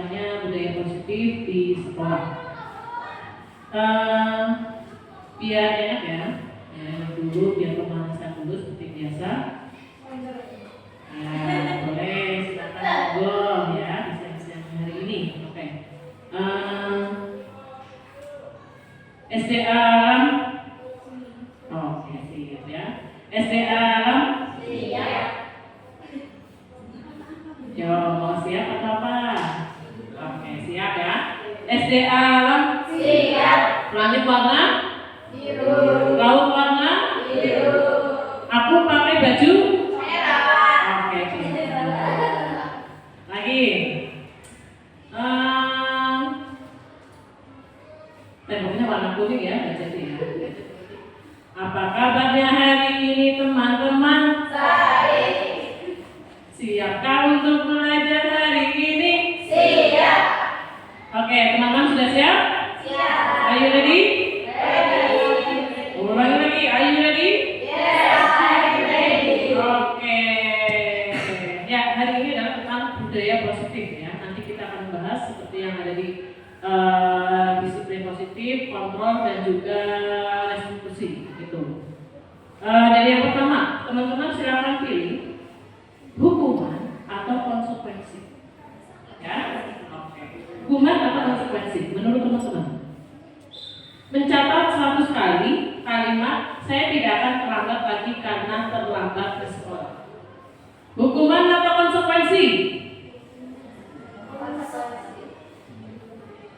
namanya budaya positif di sekolah. Biar enak ya, dulu biar pemanasan dulu seperti biasa. Boleh silakan ngobrol ya di siang hari ini. Oke. SDA alam. Oke, siap ya. SDA alam. Siap. Yo, mau siap atau apa? Oke, siap ya. SDA alam. Siap. Langit warna biru. Laut warna biru. Aku pakai baju merah. Oke, lagi. Temboknya warna kuning ya, nggak jadi ya. Apa kabarnya hari ini teman-teman? Baik. Siapkah untuk belajar hari ini? Siap. Oke, teman-teman sudah siap? Siap. Are you ready? Ready. Ulangi lagi, are you ready? Yes, I'm ready. Oke. Ya, hari ini adalah tentang budaya positif ya. Nanti kita akan membahas seperti yang ada di disiplin positif, kontrol dan juga restitusi gitu. Dari yang pertama, teman-teman silakan pilih hukuman atau konsekuensi. Ya, oke. Hukuman atau konsekuensi menurut teman-teman? Mencatat 100 kali kalimat saya tidak akan terlambat lagi karena terlambat ke sekolah. Hukuman atau konsekuensi?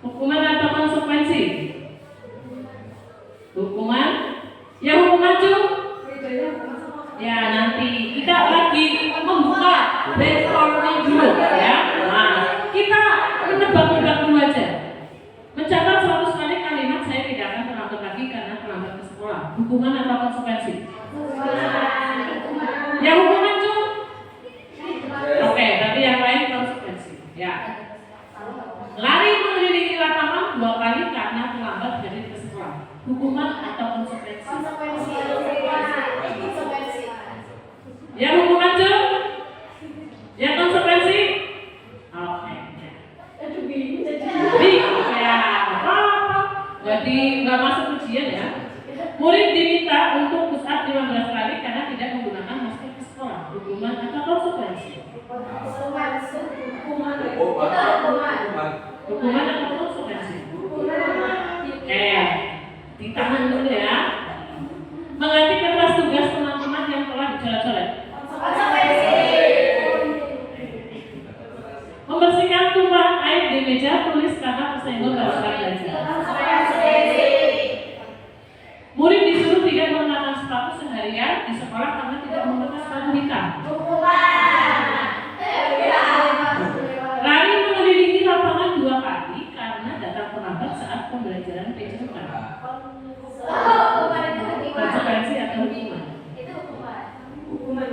Hukuman atau konsekuensi? Hukuman? Ya hukuman cuy. Ya nanti kita lagi membuka brainstorming dulu ya. Nah, kita menebak-nebak dulu aja. Mencatat 100 kali kalimat saya tidak akan terlambat lagi karena terlambat ke sekolah. Hukuman atau konsekuensi? Hukuman. Ya hukuman cuy. Oke, tapi yang lain konsekuensi. Ya. Lari mengelilingi lapangan 2 kali karena terlambat dari ke sekolah. Hukuman atau konsekuensi? Konsekuensi. Ya hukuman cuy. Ya konsekuensi. Oke. Bingung ya. Apa? Jadi nggak masuk ujian ya. Murid diminta untuk push up 15 kali karena tidak menggunakan masker ke sekolah. Hukuman atau konsekuensi? Hukuman atau konsekuensi? Ditahan dulu ya. Mengganti kertas tugas teman-teman yang telah dicoret-coret. Membersihkan tumpahan air di meja tulis karena tersenggol pada saat belajar. Murid disuruh tidak mengenakan sepatu seharian di sekolah karena tidak menggunakan sepatu hitam. Lari mengelilingi lapangan 2 kali karena datang terlambat saat pembelajaran PJK. Konsekuensi atau hukuman? Itu hukuman.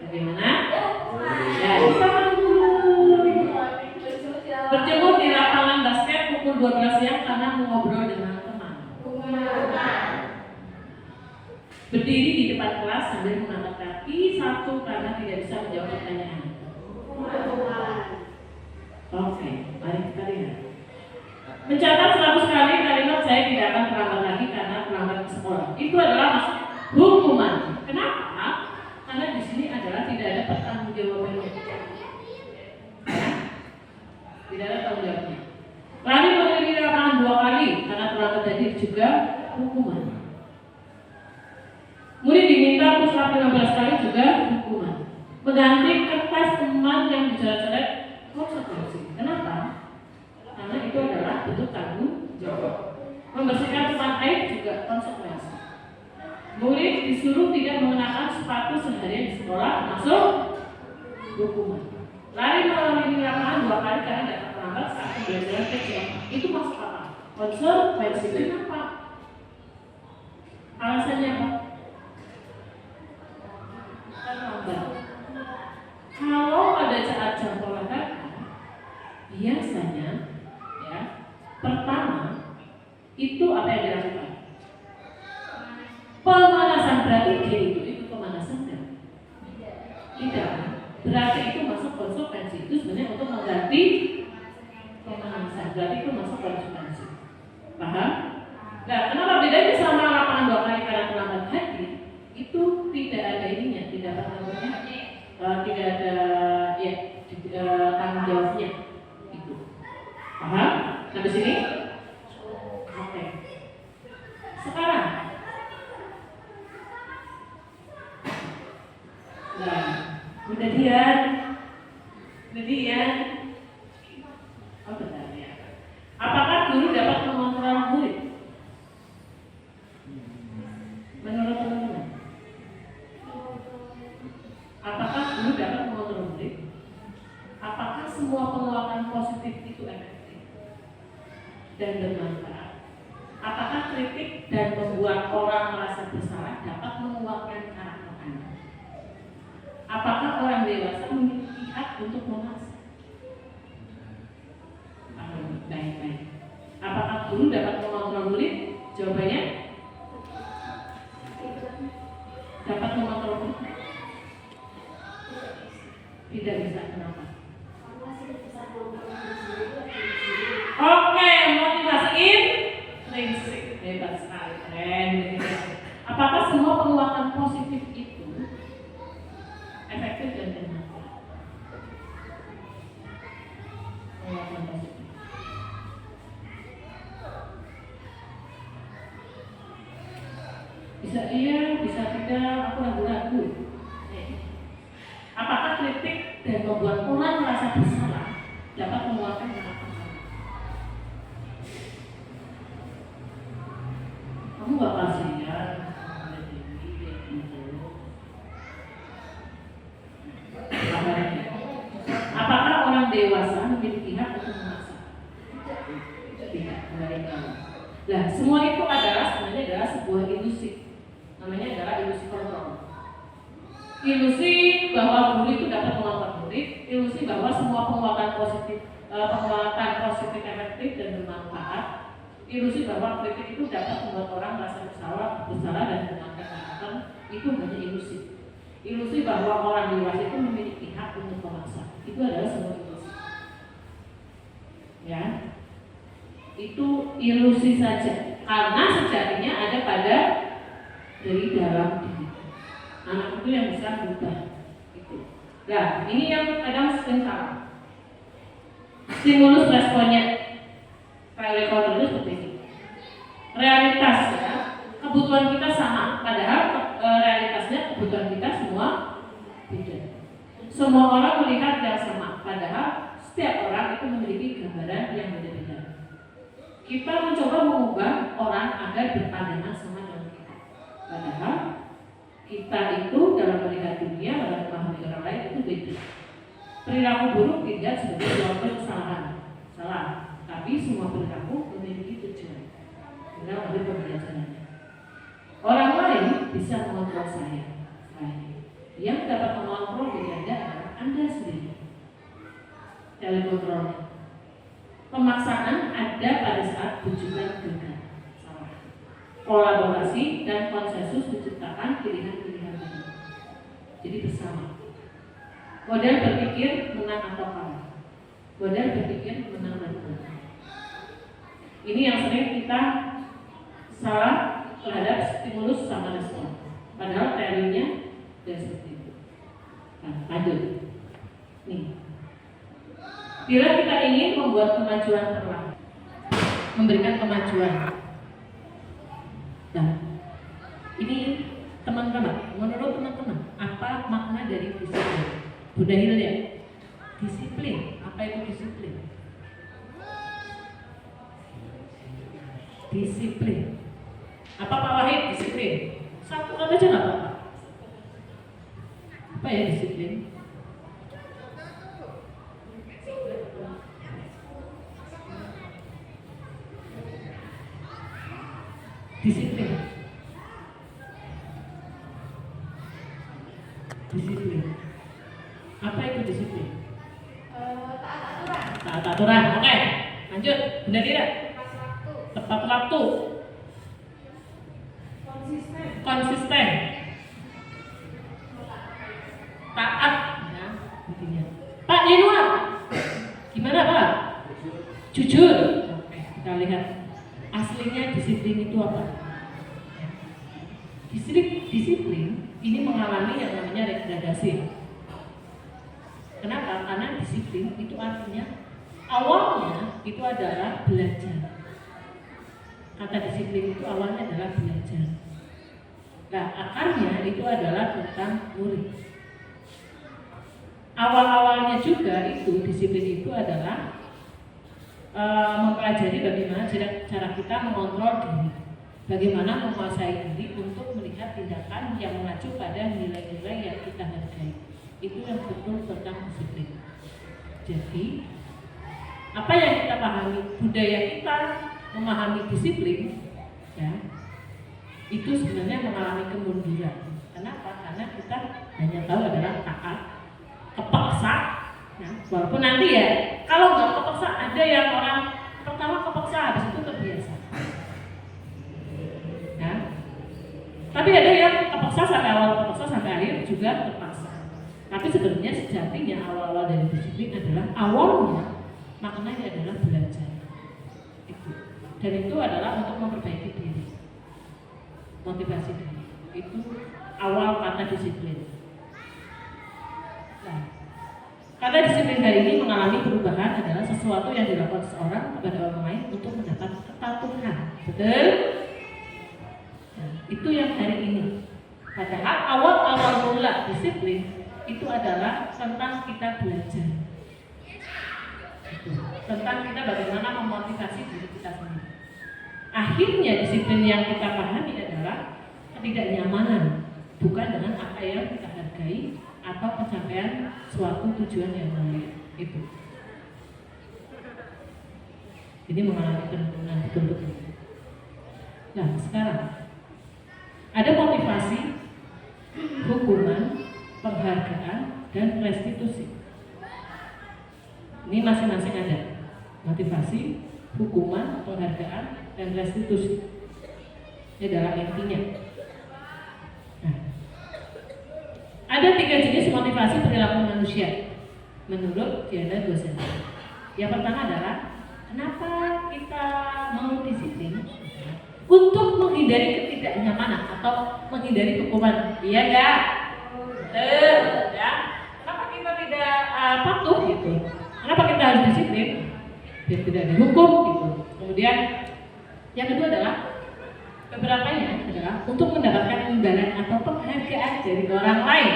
Bagaimana? Ya, kita dulu. Berjemur di lapangan basket pukul 12 siang karena mengobrol dengan teman. Berdiri di depan kelas sambil mengangkat kaki 1 karena tidak bisa menjawab pertanyaan. Oke, mari kita lihat. Mencatat 100 kali kalimat saya tidak akan terlambat lagi karena terlambat ke sekolah. Itu adalah hukuman. Kenapa? Karena di sini adalah tidak ada pertanggungjawabannya. Tidak ada tanggung jawabnya. Lari mengelilingi lapangan 2 kali karena terlambat tadi juga hukuman. Murid diminta push up 15 kali juga hukuman. Mengganti kertas teman yang dicoret-coret konsekuensi. Kenapa? Karena itu adalah bentuk tanggung jawab. Membersihkan tumpahan air juga konsekuensi. Murid disuruh tidak mengenakan sepatu seharian di sekolah masuk hukuman. Lari mengelilingi lapangan 2 kali karena dapat terlambat saat pembelajaran PJK. Itu masuk apa? Konsekuensi. Kenapa? Alasannya apa? Terlambat. Kalau pada saat jam olahraga, biasanya ya pertama itu apa yang dilakukan? Pemanasan. Berarti dia itu pemanasan kan? Tidak. Berarti toleransi itu masuk konsekuensi, itu sebenarnya untuk mengganti pemanasan, berarti itu masuk konsekuensi. Paham? Nah, kenapa bedanya sama lapangan 2 kali karena terlambat hadir? Itu tidak ada ininya, tidak ada namanya, tidak ada ya tanggung jawabnya itu. Paham? Sampai sini? Oke. Sekarang, nah, udah Dian, oh benar ya. Apakah guru dapat mengontrol murid? Menurut teman-teman, apakah guru dapat mengontrol murid? Apakah semua penguatan positif itu efektif dan bermanfaat? Apakah kritik dan membuat orang merasa bersalah dapat menguatkan karakter Anda? Apakah orang dewasa memiliki hak untuk memaksa? Baik-baik. Apakah guru dapat mengontrol murid? Jawabannya dapat mengontrol murid. Tidak bisa, kenapa? Oke, motivasi intrinsik, hebat sekali, keren. Apakah semua penguatan positif itu efektif dan bermanfaat? Penguatan positif. Bisa iya, bisa tidak, aku ragu-ragu. Apakah kritik dan membuat orang merasa bersalah dapat menguatkan karakter Anda? Kamu gak kasihan ada Dewi kayak gitu. Apakah orang dewasa memiliki hak untuk memaksa? Tidak, kembali kamu. Nah, semua itu sebenarnya adalah sebuah ilusi. Namanya adalah ilusi kontrol. Ilusi bahwa guru itu dapat mengontrol murid, ilusi bahwa semua penguatan positif efektif dan bermanfaat, ilusi bahwa kritik itu dapat membuat orang merasa bersalah dan mengangkat karakter, itu hanya ilusi. Ilusi bahwa orang dewasa itu memiliki hak untuk memaksa, itu adalah sebuah ilusi. Ya, itu ilusi saja, karena sejatinya ada pada dari dalam diri. Anak itu yang bisa berubah. Itu. Nah, ini yang kadang sering salah. Stimulus responnya kayak itu seperti ini. Realitas ya, kebutuhan kita sama, padahal realitasnya kebutuhan kita semua beda. Semua orang melihat yang sama, padahal setiap orang itu memiliki gambaran yang berbeda. Kita mencoba mengubah orang agar berpandangan sama dengan kita. Padahal kita itu dalam melihat dunia, dalam memahami orang lain itu beda. Perilaku buruk tidak sebagai suatu kesalahan, salah. Tapi semua perilaku memiliki tujuan. Dalam ada pembelajarannya. Orang lain bisa mengontrol saya. Yang dapat mengontrol diri Anda adalah Anda sendiri. Dalam kontrolnya. Pemaksaan ada pada saat bujukan gagal. Salah. Kolaborasi dan konsensus menciptakan pilihan-pilihan baru. Jadi bersama. Model berpikir menang atau kalah. Model berpikir menang dan kalah. Ini yang sering kita salah terhadap stimulus sama respon. Padahal teorinya tidak seperti itu. Nah, lanjut. Nih. Bila kita ingin membuat kemajuan perlahan, memberikan kemajuan. Nah, ini teman-teman, menurut teman-teman, apa makna dari disiplin? Sudah hilang ya? Disiplin, apa itu disiplin? Disiplin. Apa Pak Wahid disiplin? Satu kata aja nggak apa-apa. Apa ya disiplin? Disiplin. Disiplin. Apa itu disiplin? Taat aturan. Taat aturan. Oke. Lanjut. Benar tidak? Tepat waktu. Konsisten. Taat. Ya, intinya Gimana Pak? Jujur. Oke, kita lihat aslinya disiplin itu apa? Disiplin ini mengalami yang namanya degradasi. Kenapa? Karena disiplin itu artinya awalnya itu adalah belajar. Kata disiplin itu awalnya adalah belajar. Nah, akarnya itu adalah tentang murid. Awal-awalnya juga itu disiplin itu adalah mempelajari bagaimana cara kita mengontrol diri, bagaimana menguasai diri untuk melihat tindakan yang mengacu pada nilai-nilai yang kita hargai. Itu yang betul tentang disiplin. Jadi apa yang kita pahami, budaya kita memahami disiplin, ya, itu sebenarnya mengalami kemunduran. Kenapa? Karena kita hanya tahu adalah taat, kepaksa. Nah, walaupun nanti ya, kalau nggak kepaksa, ada yang orang pertama kepaksa, habis itu terbiasa. Nah, tapi ada yang kepaksa sampai awal, kepaksa sampai akhir juga terpaksa. Tapi sebenarnya sejatinya awal-awal dari disiplin adalah awalnya maknanya adalah belajar. Itu. Dan itu adalah untuk memperbaiki diri, motivasi diri. Itu awal kata disiplin. Nah, kata disiplin hari ini mengalami perubahan adalah sesuatu yang dilakukan seseorang kepada orang lain untuk mendapat kepatuhan. Betul? Nah, itu yang hari ini. Padahal awal-awal mula disiplin itu adalah tentang kita belajar. Tentang kita bagaimana memotivasi diri kita sendiri. Akhirnya disiplin yang kita pahami adalah ketidaknyamanan, bukan dengan apa yang kita hargai atau pencapaian suatu tujuan yang baik. Itu. Jadi mengalami penurunan betul-betul. Nah, sekarang ada motivasi, hukuman, penghargaan, dan restitusi. Ini masing-masing ada motivasi, hukuman, penghargaan, dan restitusi. Ini adalah intinya. Nah, ada 3 jenis motivasi perilaku manusia menurut Diana Dosen. Yang pertama adalah kenapa kita mau disiplin? Untuk menghindari ketidaknyamanan atau menghindari hukuman. Iya enggak? Ya. Kenapa kita tidak patuh gitu? Kenapa kita harus disiplin? Biar tidak dihukum gitu. Kemudian yang kedua adalah beberapanya adalah untuk mendapatkan imbalan atau penghargaan dari orang lain.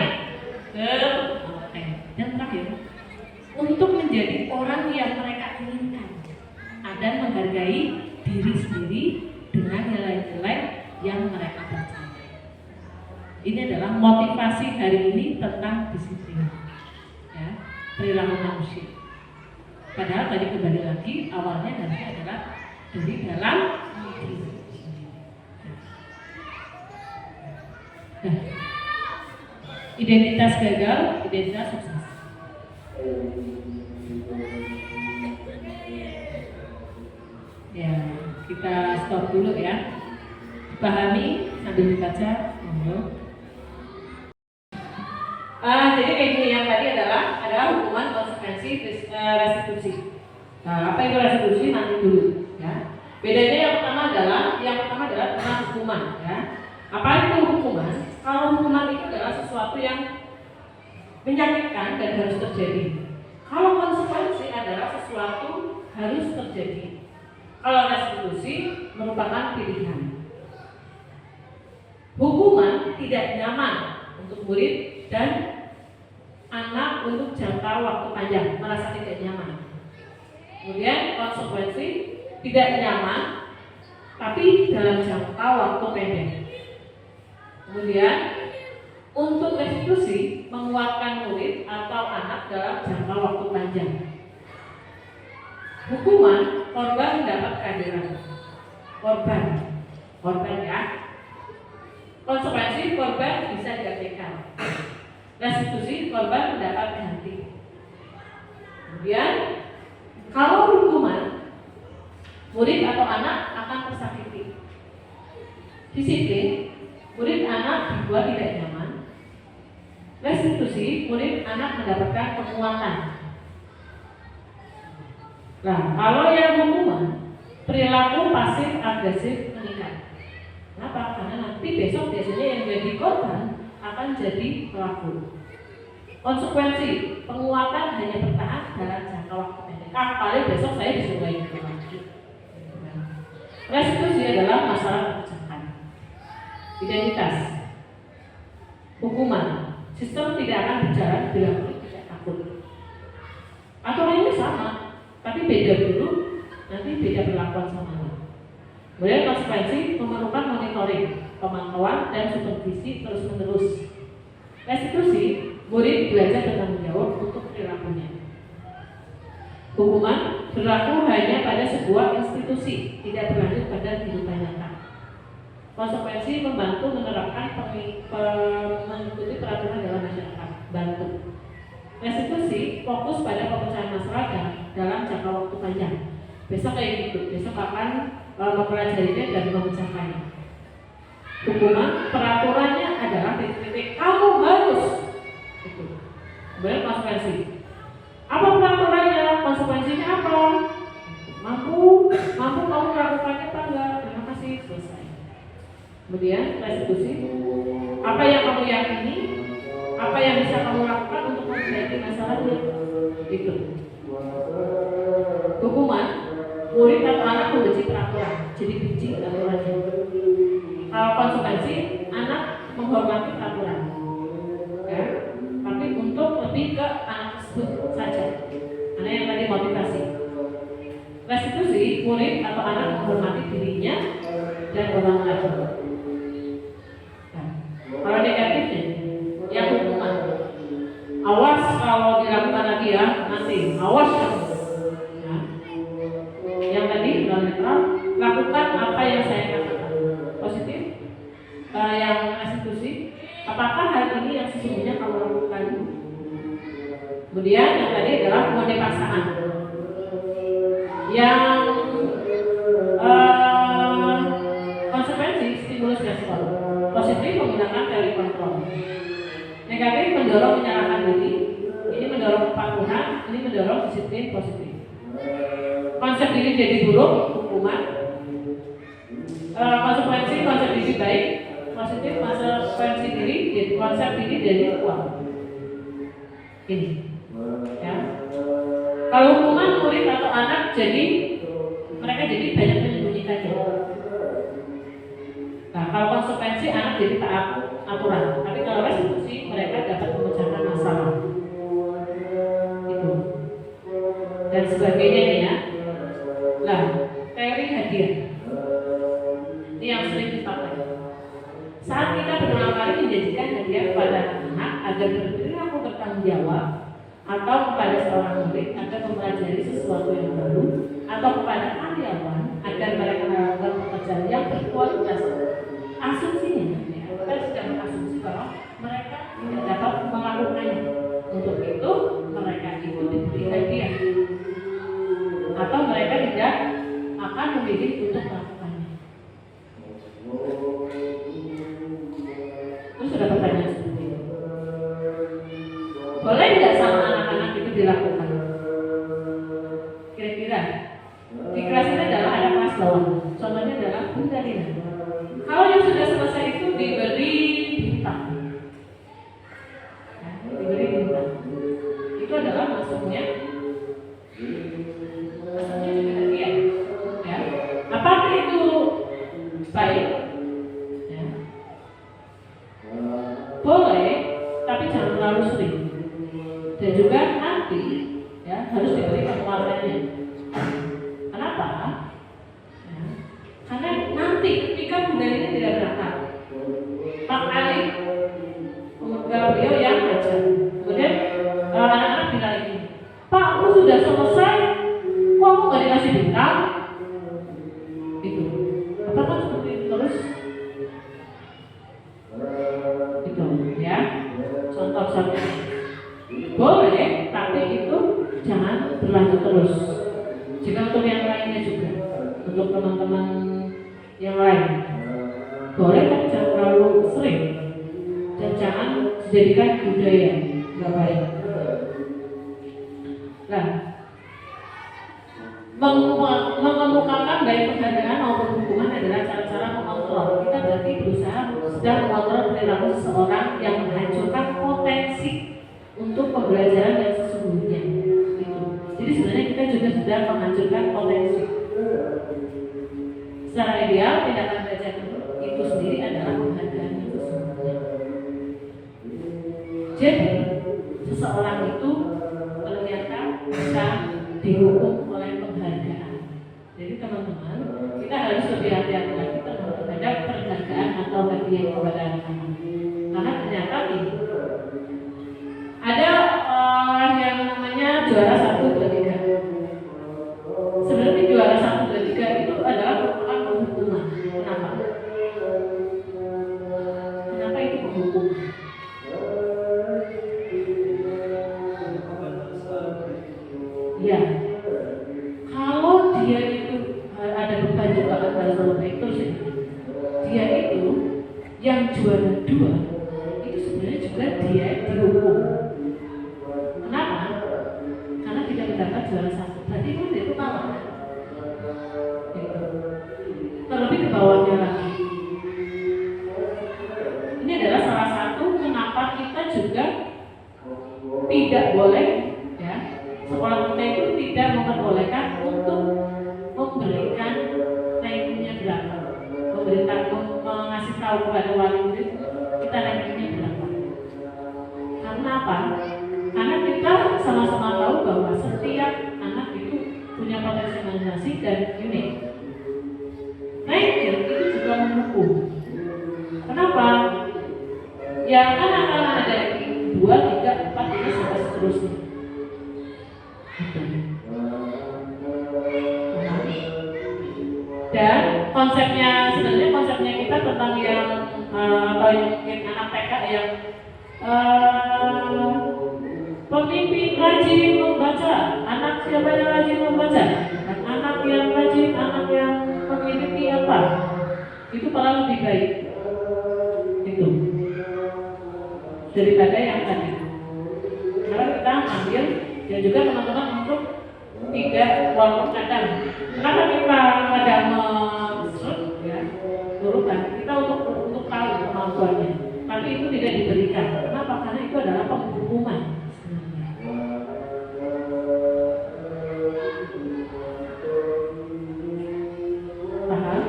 Dan terakhir, untuk menjadi orang yang mereka inginkan dan menghargai diri sendiri dengan nilai-nilai yang mereka percaya. Ini adalah motivasi hari ini tentang disiplin, ya, perilaku manusia. Padahal tadi kembali lagi awalnya harusnya adalah dari dalam diri. Nah, identitas gagal, identitas sukses. Ya, kita stop dulu ya. Pahami sambil dibaca. Jadi kayak gini, yang tadi adalah hukuman, konsekuensi, restitusi. Nah, apa itu restitusi nanti dulu ya. Bedanya yang pertama adalah tentang hukuman ya. Apa itu hukuman? Kalau hukuman itu adalah sesuatu yang menyakitkan dan harus terjadi. Kalau konsekuensi adalah sesuatu harus terjadi. Kalau restitusi merupakan pilihan. Hukuman tidak nyaman untuk murid dan anak untuk jangka waktu panjang, merasa tidak nyaman. Kemudian konsekuensi tidak nyaman tapi dalam jangka waktu pendek. Kemudian untuk restitusi menguatkan murid atau anak dalam jangka waktu panjang. Hukuman, korban mendapat keadilan. Korban ya. Konsekuensi, korban bisa diabaikan. Restitusi, korban mendapat ganti. Kemudian kalau hukuman, murid atau anak akan tersakiti. Disiplin, murid anak dibuat tidak nyaman. Restitusi, murid anak mendapatkan penguatan. Nah, kalau yang hukuman perilaku pasif agresif meningkat. Kenapa? Karena nanti besok biasanya yang jadi korban akan jadi pelaku. Konsekuensi penguatan hanya bertahan dalam jangka waktu pendek. Paling besok saya disuruh lagi. Restitusi adalah masalah kebijakan. Identitas, hukuman, sistem tidak akan berjalan bila tidak takut. Aturan ini sama, tapi beda dulu, nanti beda perlakuan sama. Kemudian konsekuensi memerlukan monitoring, pemantauan dan supervisi terus-menerus. Restitusi, murid belajar bertanggung jawab untuk perilakunya. Hukuman berlaku hanya pada sebuah institusi, tidak berlanjut pada kehidupan nyata. Konsekuensi membantu menerapkan mengikuti peraturan dalam masyarakat. Bantu. Restitusi fokus pada pemecahan masalah dalam jangka waktu panjang. Besok kayak gitu, besok akan mempelajarinya dan memecahkannya. Hukuman peraturannya adalah titik-titik kamu harus. Itu. Kemudian konsekuensi. Apa peraturannya? Konsekuensinya apa? Mampu kamu melakukannya apa enggak? Terima kasih, selesai. Kemudian restitusi. Apa yang kamu yakini? Apa yang bisa kamu lakukan untuk memperbaiki masalahnya? Itu. Hukuman, murid atau anak membenci peraturan, jadi benci peraturannya. Kalau konsekuensi, anak menghormati peraturan, ya. Tapi untuk lebih ke anak tersebut saja, anak yang tadi motivasi. Restitusi, murid atau anak menghormati dirinya dan orang lain. Nah, kalau negatifnya, yang hukuman, awas kalau dilakukan lagi ya, nanti awas kamu. Nah, yang tadi netral, lakukan apa yang saya katakan. Positif, yang restitusi, apakah hal ini yang sesungguhnya kamu lakukan? Kemudian yang tadi adalah mode paksaan. Yang konsekuensi stimulus respon. Positif menggunakan teori kontrol. Negatif mendorong menyalahkan diri. Ini mendorong kepatuhan. Ini mendorong disiplin positif. Konsep diri jadi buruk, hukuman. Konsekuensi konsep diri baik, positif. Konsekuensi diri jadi konsep diri jadi uang. Ini. Ya. Kalau hukuman murid atau anak jadi mereka jadi banyak menyembunyikannya. Nah, kalau konsekuensi anak jadi taat aturan. Tapi kalau restitusi mereka dapat memecahkan masalah. Itu. Dan sebagainya nih ya. Nah, teori hadiah. Ini yang sering dipakai. Saat kita berulang kali menjanjikan hadiah kepada anak agar berperilaku bertanggung jawab, atau kepada seorang murid agar mempelajari sesuatu yang baru, atau kepada karyawan agar mereka melakukan pekerjaan yang berkualitas. Asumsinya, kita sudah berasumsi bahwa mereka tidak dapat melakukannya. Untuk itu, mereka itu diberi hadiah, atau mereka tidak akan memilih untuk melakukannya. Itu sudah pertanyaan seperti itu. Boleh nggak sama anak-anak itu dilakukan? Kira-kira di kelas ini adalah ada kelas bawah. Contohnya adalah Bundarina. Kalau yang sudah selesai itu diberi bintang, ya, diberi bintang. Itu adalah maksudnya juga hadiah. Ya. Apakah itu baik? Ya. Boleh, tapi jangan terlalu sering. Dan juga nanti ya harus diberi penguatannya. Kenapa? Ya, karena nanti ketika Bunda ini tidak berangkat, Pak Ali beliau yang ngajar. Kemudian anak-anak bilang ini, Pak, aku sudah selesai, kok aku nggak dikasih bintang? Itu. Apakah seperti itu terus? Itu ya. Contoh-contoh. Boleh, tapi itu jangan berlanjut terus. Jika untuk yang lainnya juga, untuk teman-teman yang lain, boleh tapi jangan terlalu sering dan jangan dijadikan budaya, nggak baik. Nah, mengemukakan baik penghargaan maupun hukuman adalah cara-cara mengontrol. Kita berarti berusaha sedang mengontrol perilaku seseorang yang menghancurkan potensi untuk pembelajaran yang sesungguhnya. Gitu. Jadi sebenarnya kita juga sedang menghancurkan potensi. Secara ideal, tindakan belajar itu sendiri adalah penghargaan yang sesungguhnya. Jadi seseorang itu ternyata bisa dihukum oleh penghargaan. Jadi teman-teman, kita harus lebih hati-hati lagi terhadap penghargaan atau hadiah kepada anak-anak. Karena ternyata ini ada yang namanya juara 1, 2, 3. Sebenarnya juara 1, 2, 3 itu adalah merupakan penghukuman. Kenapa? Kenapa itu penghukuman? Ya, kalau dia itu ada beban juga bahasa itu sih. Dia itu yang juara 2 itu sebenarnya juga dia dihukum. Kenapa? Karena tidak mendapat juara 1. Berarti kan dia itu kalah. Terlebih ke bawahnya lagi. Ini adalah salah satu kenapa kita juga tidak boleh, ya, sekolah kita itu tidak memperbolehkan untuk memberikan rankingnya berapa, mengasih tahu kepada wali murid kita rankingnya berapa. Karena apa? Karena kita sama-sama tahu bahwa setiap anak itu punya potensi imaginasi dan unik. Ranking itu juga mendukung. Kenapa? Ya kan akan ada 2, 3, 4, 5 sampai seterusnya. Dan sebenarnya konsepnya kita tentang yang atau yang mungkin anak TK yang pemimpin rajin membaca, anak siapa yang rajin membaca, anak yang rajin, anak yang memiliki apa, itu malah lebih baik itu daripada yang tadi. Karena kita ambil dan juga teman-teman untuk tidak walaupun kadang kenapa kita kadang turunkan kita untuk tahu kemampuannya, tapi itu tidak diberikan. Kenapa? Karena itu adalah penghukuman. Paham?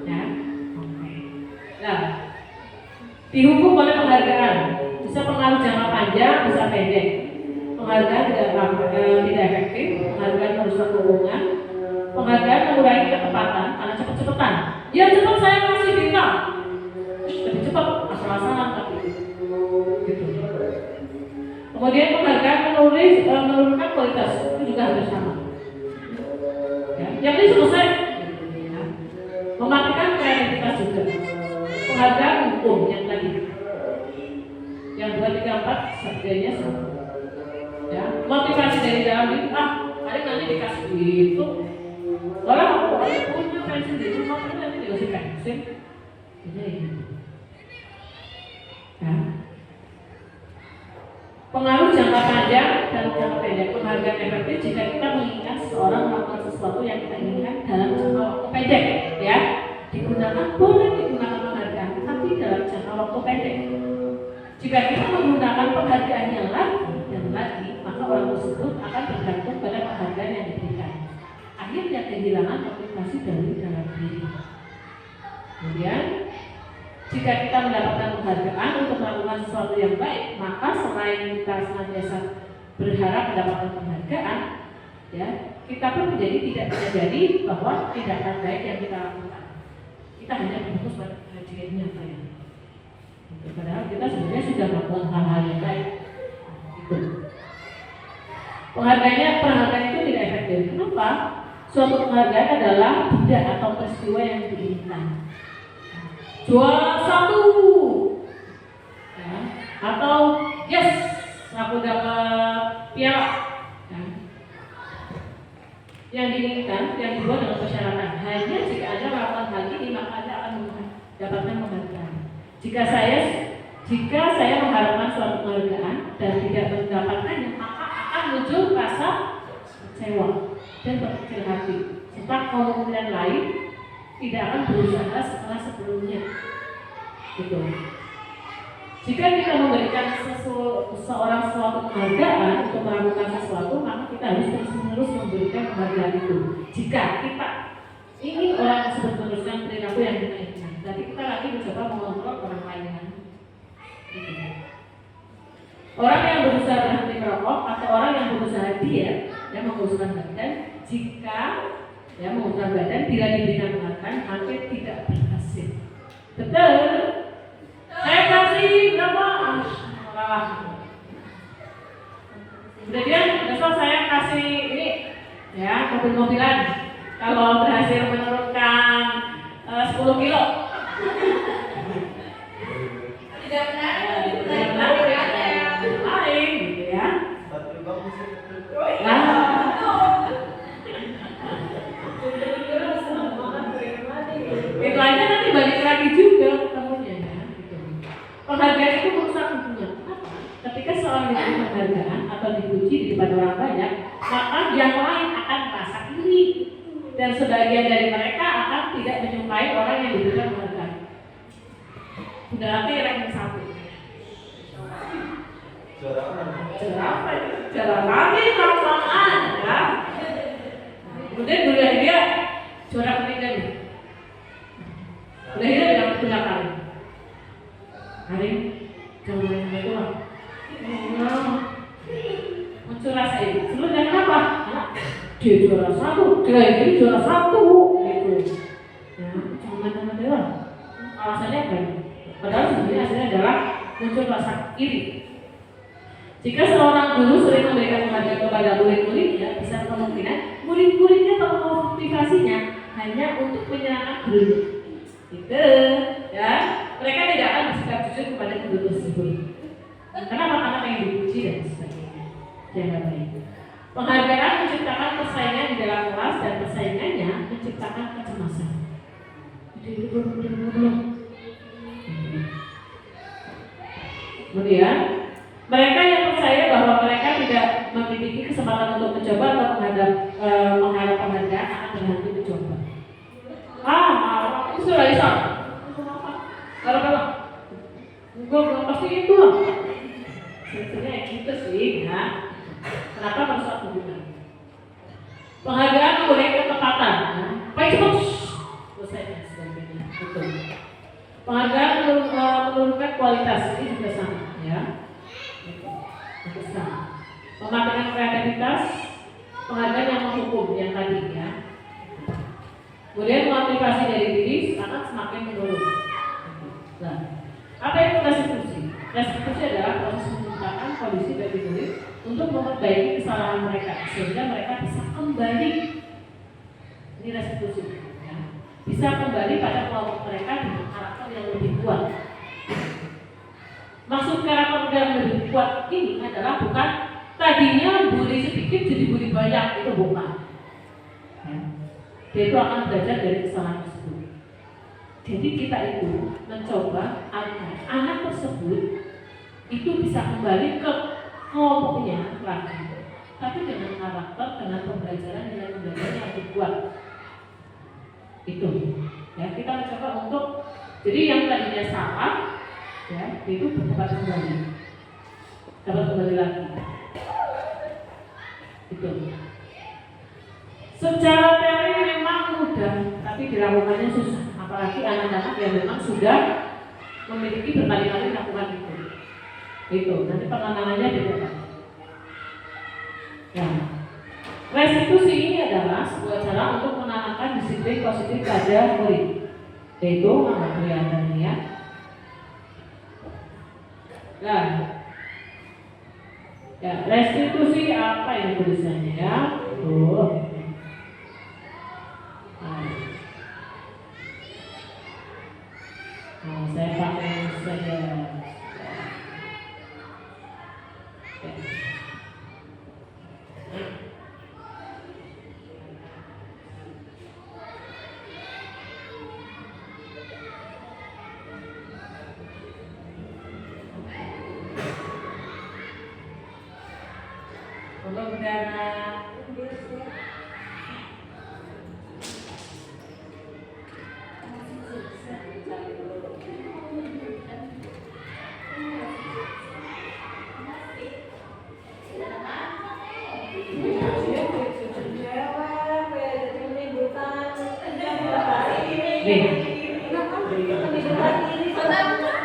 Ya? Oke. Nah, dihukum oleh penghargaan. Bisa pengaruh jangka panjang, bisa pendek. Penghargaan tidak efektif, penghargaan merusak hubungan, penghargaan mengurangi ketepatan karena cepet-cepetan. Ya cepat saya kasih bintang, lebih cepat asal-asalan tapi gitu. Kemudian penghargaan menurunkan kualitas, itu juga harus sama. Ya, yang ini selesai. Ya. Mematikan kreativitas juga. Penghargaan hukum yang tadi, yang 2, 3, 4 harganya sama. Ya, motivasi dari dalam diri, paling nanti dikasih gitu. Orang aku punya pensiun di rumah, nanti dikasih pensiun. Jadi gitu. Ya. Pengaruh jangka panjang dan jangka pendek. Penghargaan efektif jika kita mengingat seseorang melakukan sesuatu yang kita inginkan dalam jangka waktu pendek. Ya, boleh digunakan penghargaan, tapi dalam jangka waktu pendek. Jika kita menggunakan penghargaan yang lagi, maka orang tersebut akan bergantung pada penghargaan yang diberikan. Akhirnya kehilangan motivasi dari dalam diri. Kemudian, jika kita mendapatkan penghargaan untuk melakukan sesuatu yang baik, maka selain kita senantiasa berharap mendapatkan penghargaan, ya, kita pun tidak menjadi bahwa tindakan baik yang kita lakukan. Kita hanya berfokus pada hadiahnya saja. Padahal kita sebenarnya sudah melakukan hal-hal yang baik. Penghargaan itu tidak efektif. Kenapa? Suatu penghargaan adalah benda atau peristiwa yang diinginkan. Juara 1, ya, atau yes, aku dapat piala. Ya. Yang diinginkan, yang dibuat dengan persyaratan. Hanya jika Anda melakukan hal ini, maka Anda akan mendapatkan penghargaan. Jika saya mengharapkan suatu penghargaan dan tidak mendapatkannya, maka akan muncul rasa kecewa. dan berkecil hati. Sebab kaum mukmin lain tidak akan berusaha setelah sebelumnya. Gitu. Jika kita memberikan seseorang suatu penghargaan untuk melakukan sesuatu, maka kita harus terus-menerus memberikan penghargaan itu. Jika kita ingin orang tersebut meneruskan perilaku yang kita inginkan, berarti kita lagi mencoba mengontrol orang lain. Gitu. Orang yang berusaha berhenti merokok atau orang yang berusaha diet yang menguruskan badan, jika menguruskan badan tidak diberikan penghargaan, maka tidak berhasil. Betul? Saya kasih berapa? Kemudian besok saya kasih ini ya, mobil-mobilan kalau berhasil menurunkan 10 kilo. Tidak benar. Tidak benar lain gitu ya. Itu aja nanti balik lagi juga ketemunya ya. Gitu. Penghargaan itu merusak hubungan. Ketika seorang diberi penghargaan atau dipuji di depan orang banyak, maka yang lain akan merasa iri dan sebagian dari mereka akan tidak menyukai orang yang diberikan penghargaan. Berarti ranking 1. Juara lagi lapangan ya. Kemudian dulu dia juara ketiga nih. Udah hidup yang punya kali. Hari juara itu lah. Muncul rasa ini. Sebelumnya kenapa? Dia juara 1, dia ini juara 1 gitu. Ya, cuma teman-teman. Alasannya apa? Padahal sebenarnya hasilnya adalah muncul rasa iri. Jika seorang guru sering memberikan penghargaan kepada murid-muridnya, bisa kemungkinan murid-muridnya termotivasinya hanya untuk menyenangkan guru. Gitu, ya. Mereka tidak akan bersikap jujur kepada guru tersebut. Kenapa? Karena pengen dipuji dan sebagainya. Jangan baik. Penghargaan menciptakan persaingan di dalam kelas dan persaingannya menciptakan kecemasan. Kemudian mereka yang percaya bahwa mereka tidak memiliki kesempatan untuk mencoba atau mengharap penghargaan akan berhenti mencoba. Itu sudah bisa. Kalau gue belum pasti itu. Sebenarnya gitu sih, ya. Kenapa merusak hubungan? Penghargaan memberikan ketepatan. Baik cepat. Selesai dan sebagainya. Betul. Penghargaan menurunkan kualitas ini juga sama, ya. Pemakaian kreativitas, penghargaan yang menghukum yang tadi ya. Kemudian motivasi dari diri akan semakin menurun. Nah, apa itu restitusi? Restitusi adalah proses menciptakan kondisi bagi murid untuk memperbaiki kesalahan mereka sehingga mereka bisa kembali. Ini restitusi. Ya. Bisa kembali pada kelompok mereka dengan karakter yang lebih kuat. Maksud karakter yang lebih kuat ini adalah bukan tadinya bully sedikit jadi bully banyak, itu bukan. Ya. Dia itu akan belajar dari kesalahan tersebut. Jadi kita itu mencoba agar anak tersebut itu bisa kembali ke kelompoknya lagi, tapi dengan karakter, dengan pembelajaran, dengan pembelajaran yang lebih kuat. Itu. Ya, kita mencoba untuk jadi yang tadinya salah, ya, itu dapat kembali lagi. Itu. Secara teori memang mudah, tapi dilakukannya susah. Apalagi anak-anak yang memang sudah memiliki berkali-kali lakukan itu. Itu. Nanti penanganannya beda. Ya. Restitusi ini adalah sebuah cara untuk menanamkan disiplin positif pada murid. Yaitu kelihatan ya. Nah, ya, restitusi apa yang tulisannya ya? Saya pakai saja. Untuk dana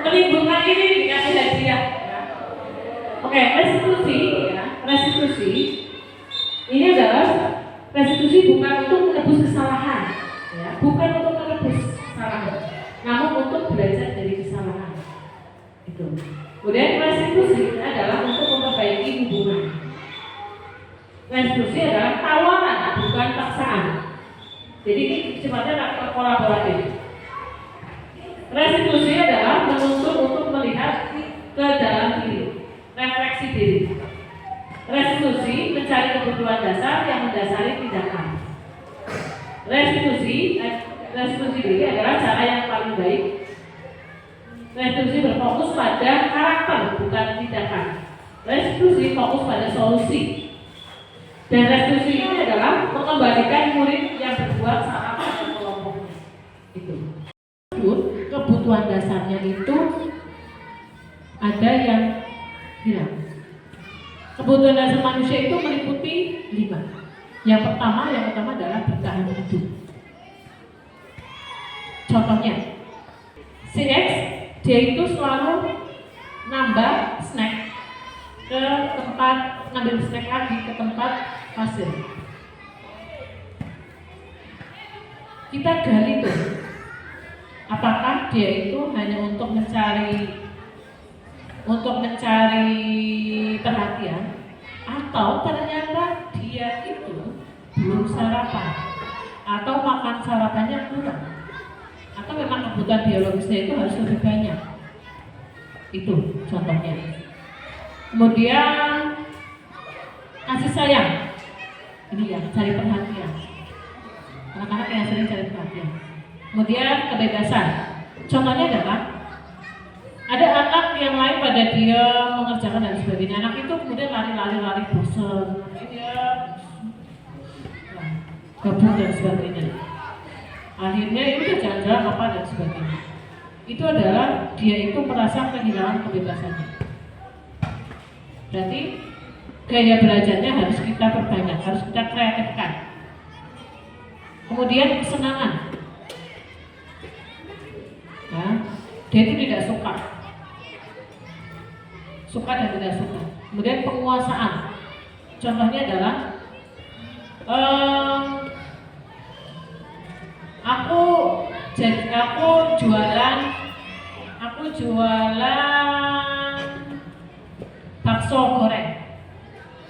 Menimbulkan ini dikasih hadiah. Oke, restitusi ya, restitusi ini adalah restitusi bukan untuk menebus kesalahan, ya, bukan untuk menebus kesalahan, namun untuk belajar dari kesalahan. Itu. Kemudian restitusi adalah untuk memperbaiki hubungan. Restitusi adalah tawaran, bukan paksaan. Jadi ini sifatnya kolaboratif. Restitusi adalah menuntut untuk melihat ke dalam diri, refleksi diri. Restitusi mencari kebutuhan dasar yang mendasari tindakan. Restitusi diri adalah cara yang paling baik. Restitusi berfokus pada karakter, bukan tindakan. Restitusi fokus pada solusi. Dan restitusi ini adalah mengembalikan murid yang berbuat salah pada kelompoknya. Itu. Kebutuhan dasarnya itu ada yang hilang. Kebutuhan dasar manusia itu meliputi 5. Yang pertama adalah bertahan hidup. Contohnya, si X dia itu selalu nambah snack ke tempat, ngambil snack lagi ke tempat pasir. Kita gali tuh, apakah dia itu hanya untuk mencari perhatian, atau ternyata dia itu belum sarapan, atau makan sarapannya kurang, atau memang kebutuhan biologisnya itu harus lebih banyak. Itu contohnya. Kemudian kasih sayang, ini ya, cari perhatian. Anak-anak yang sering cari perhatian. Kemudian kebebasan. Contohnya adalah ada anak yang lain pada dia mengerjakan dan sebagainya. Anak itu kemudian lari bosan, dia gabung dan sebagainya. Akhirnya itu udah jalan-jalan apa dan sebagainya. Itu adalah dia itu merasa kehilangan kebebasannya. Berarti gaya belajarnya harus kita perbanyak, harus kita kreatifkan. Kemudian kesenangan. Nah, dia itu tidak suka dan tidak suka. Kemudian penguasaan. Contohnya adalah aku jualan bakso goreng.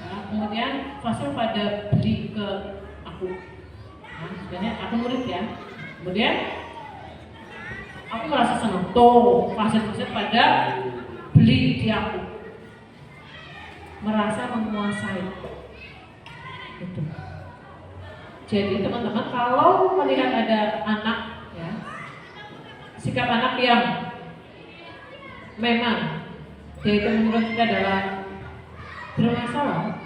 Nah, kemudian pasar pada beli ke aku. Nah, sebenarnya aku murid ya. Kemudian aku merasa senang. Tuh, pasar pada beli di aku. Merasa menguasai. Itu. Jadi teman-teman, kalau melihat ada anak, ya, sikap anak yang memang dia itu menurut kita adalah bermasalah,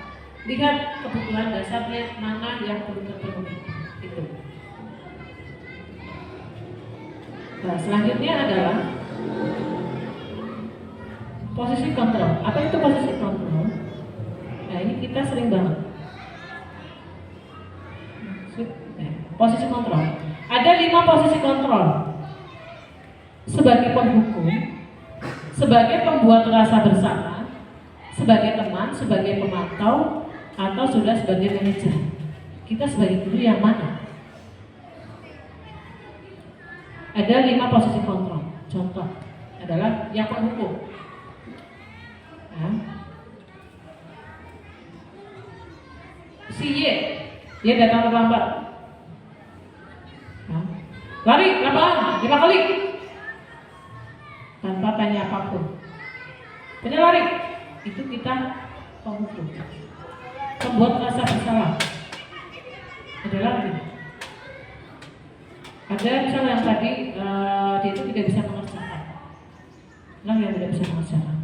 lihat kebutuhan dasarnya mana yang perlu terpenuhi. Itu. Nah, selanjutnya adalah posisi kontrol. Apa itu posisi kontrol? Nah, ini kita sering banget. Posisi kontrol. Ada 5 posisi kontrol. Sebagai penghukum, sebagai pembuat rasa bersalah, sebagai teman, sebagai pemantau, atau sudah sebagai manajer. Kita sebagai guru yang mana? Ada 5 posisi kontrol. Contoh adalah yang penghukum. Nah, si Y, dia datang terlambat. Nah, lari lapangan 5 kali tanpa tanya apapun. Benar lari, itu kita penghukum. Pembuat rasa bersalah adalah ini. Ada misalnya yang tadi dia itu tidak bisa mengerjakan. Nah, yang tidak bisa mengerjakan.